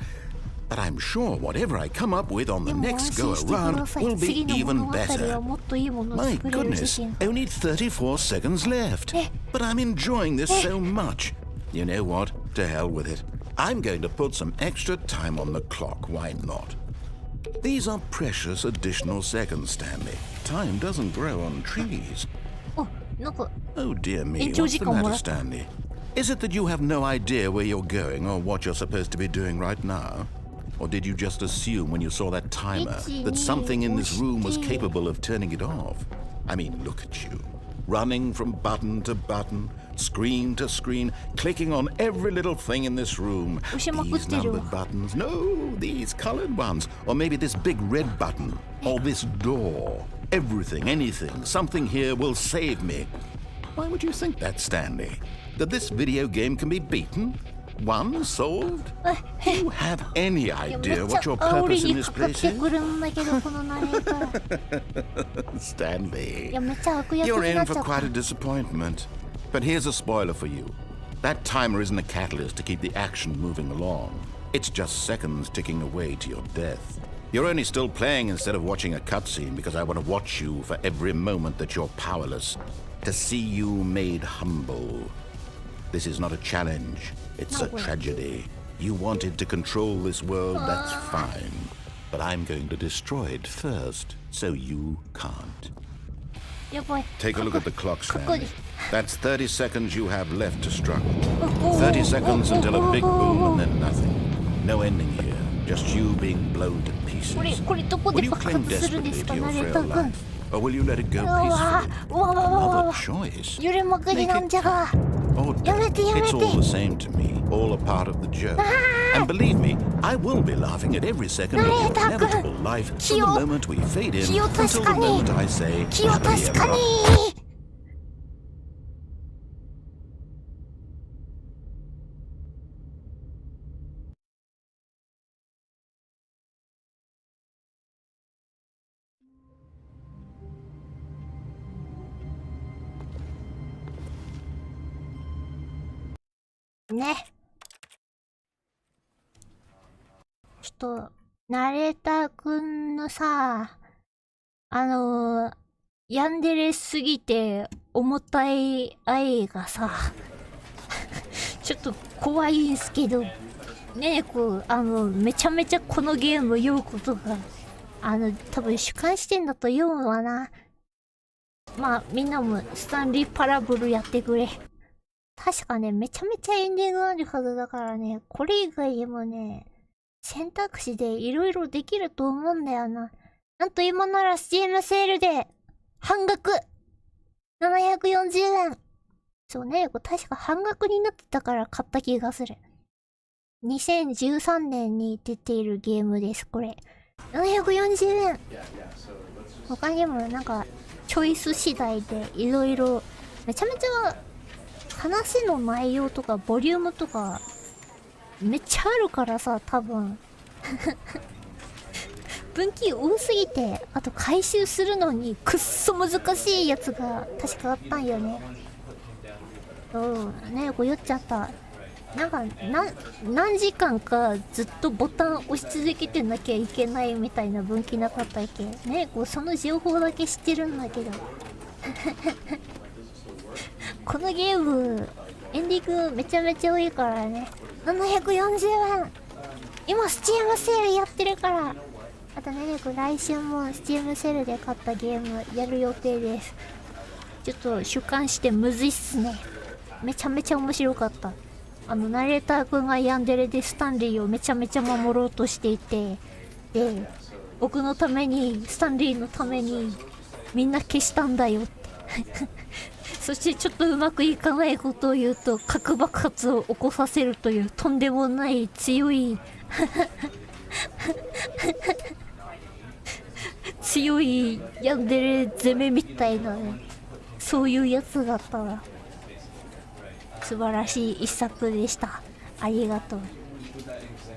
Speaker 2: But I'm sure whatever I come up with on the next go-around will be even better. My goodness, only 34 seconds left. But I'm enjoying this so much. You know what? To hell with it. I'm going to put some extra time on the clock. Why not? These are precious additional seconds, Stanley. Time doesn't grow on trees. Oh dear me, what's the matter, Stanley? Is it that you have no idea where you're going or what you're supposed to be doing right now? Or did you just assume when you saw that timer that something in this room was capable of turning it off? I mean, look at you. Running from button to button, screen to screen, clicking on every little thing in this room. These numbered buttons, no, these colored ones. Or maybe this big red button, or this door. Everything, anything, something here will save me. Why would you think that, Stanley? That this video game can be beaten? Won? Solved? Do you have any idea what your purpose in this place is? Stanley, you're in for quite a disappointment. But here's a spoiler for you. That timer isn't a catalyst to keep the action moving along. It's just seconds ticking away to your death. You're only still playing instead of watching a cutscene because I want to watch you for every moment that you're powerless, to see you made humble. This is not a challenge. It's a tragedy. You wanted to control this world, that's fine. But I'm going to destroy it first, so you can't. Take a look at the clock, Stanley. That's 30 seconds you have left to struggle. 30 seconds until a big boom and then nothing. No ending here. Just you being blown to pieces. Will you cling desperately to your frail life? Or will you let it go peacefully? Another choice. Make it or death. It's all the same to me. All a part of the joke. And believe me, I will be laughing at every second of your inevitable life from the moment we fade in until the moment I say, hurry up.
Speaker 1: ね。ちょっと、ナレーターくんのさ、ヤンデレすぎて重たい愛がさ、ちょっと怖いんすけど、ね、めちゃめちゃこのゲーム酔うことが、多分主観視点だと酔うわな。まあ、みんなもスタンリーパラブルやってくれ。確かね、めちゃめちゃエンディングあるはずだからね、これ以外でもね、選択肢でいろいろできると思うんだよな。なんと今ならスチームセールで、半額 !740 円そうね、確か半額になってたから買った気がする。2013年に出ているゲームです、これ。740円他にもなんか、チョイス次第でいろいろ、めちゃめちゃ、話の内容とかボリュームとかめっちゃあるからさ、多分分岐多すぎて、あと回収するのにくっそ難しいやつが確かあったんよね。ね、こう酔っちゃった。なんか何時間かずっとボタン押し続けてなきゃいけないみたいな分岐なかったっけね。こうその情報だけ知ってるんだけどこのゲームエンディングめちゃめちゃ多いからね。740円今スチームセールやってるから。あとね、来週もスチームセールで買ったゲームやる予定です。ちょっと主観してむずいっすね。めちゃめちゃ面白かった。ナレーターくんがヤンデレでスタンリーをめちゃめちゃ守ろうとしていて、で僕のためにスタンリーのためにみんな消したんだよってそしてちょっとうまくいかないことを言うと核爆発を起こさせるというとんでもない強い強いヤンデレ攻めみたいなね、そういうやつだったわ。素晴らしい一作でした。ありがとう。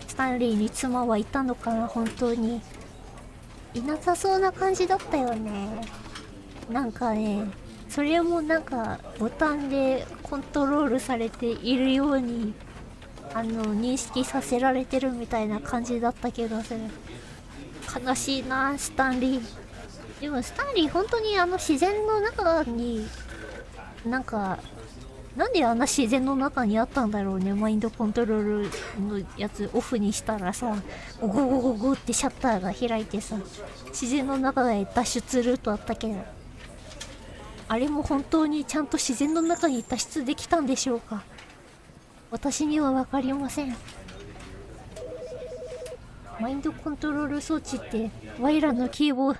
Speaker 1: スタンリーに妻はいたのかな。本当にいなさそうな感じだったよね。なんかね、それもなんかボタンでコントロールされているように認識させられてるみたいな感じだった気がする。悲しいなスタンリー。でもスタンリー本当に自然の中になんであんな自然の中にあったんだろうね。マインドコントロールのやつオフにしたらさ、ゴゴゴゴゴってシャッターが開いてさ、自然の中で脱出ルートあったけど、あれも本当にちゃんと自然の中に脱出できたんでしょうか。私には分かりません。マインドコントロール装置ってワイらのキーボード、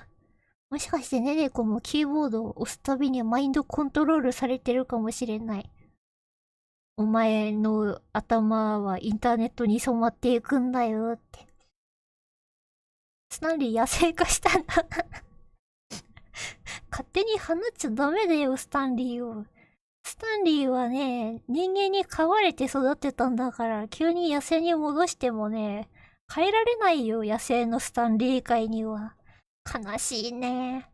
Speaker 1: もしかしてネネコもキーボードを押すたびにマインドコントロールされてるかもしれない。お前の頭はインターネットに染まっていくんだよって。スタンリー野生化したんだ勝手に放っちゃダメだよ、スタンリーを。スタンリーはね、人間に飼われて育ってたんだから、急に野生に戻してもね、変えられないよ、野生のスタンリー界には。悲しいね。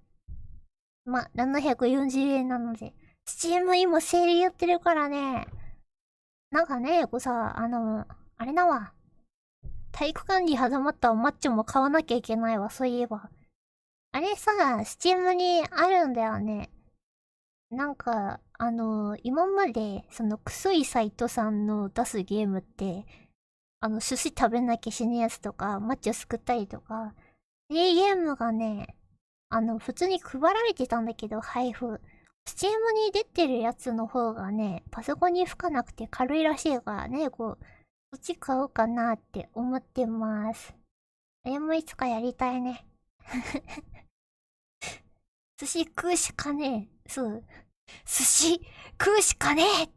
Speaker 1: ま、740円なので。スチーム今セールやってるからね。なんかね、こうさ、あれだわ。体育館に挟まったマッチョも買わなきゃいけないわ、そういえば。あれさ、スチームにあるんだよね。なんか、今まで、そのクソいサイトさんの出すゲームって、寿司食べなきゃ死ぬやつとか、マッチョ救ったりとか、ゲームがね、普通に配られてたんだけど、配布。スチームに出てるやつの方がね、パソコンに吹かなくて軽いらしいからね、こう、そっち買おうかなって思ってます。あれもいつかやりたいね。寿司食うしかねえ。そう。寿司食うしかねえって。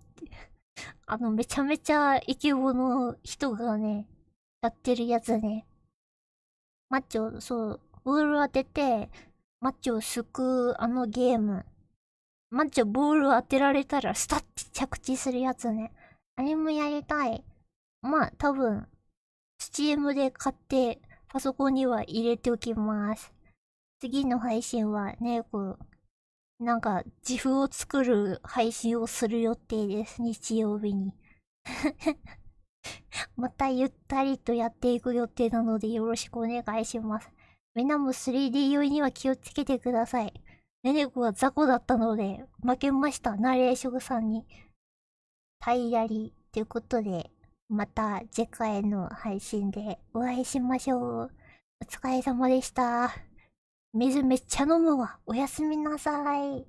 Speaker 1: めちゃめちゃイケボの人がね、やってるやつね。マッチョ、そう、ボール当てて、マッチョを救うゲーム。マッチョボール当てられたらスタッて着地するやつね。あれもやりたい。まあ、多分、スチームで買って、パソコンには入れておきます。次の配信はね、こう、なんか、自負を作る配信をする予定です。日曜日に。またゆったりとやっていく予定なのでよろしくお願いします。みんなも 3D 酔いには気をつけてください。ねねこは雑魚だったので、負けました。ナレーションさんに。タイヤリということで、また次回の配信でお会いしましょう。お疲れ様でした。水めっちゃ飲むわ。おやすみなさい。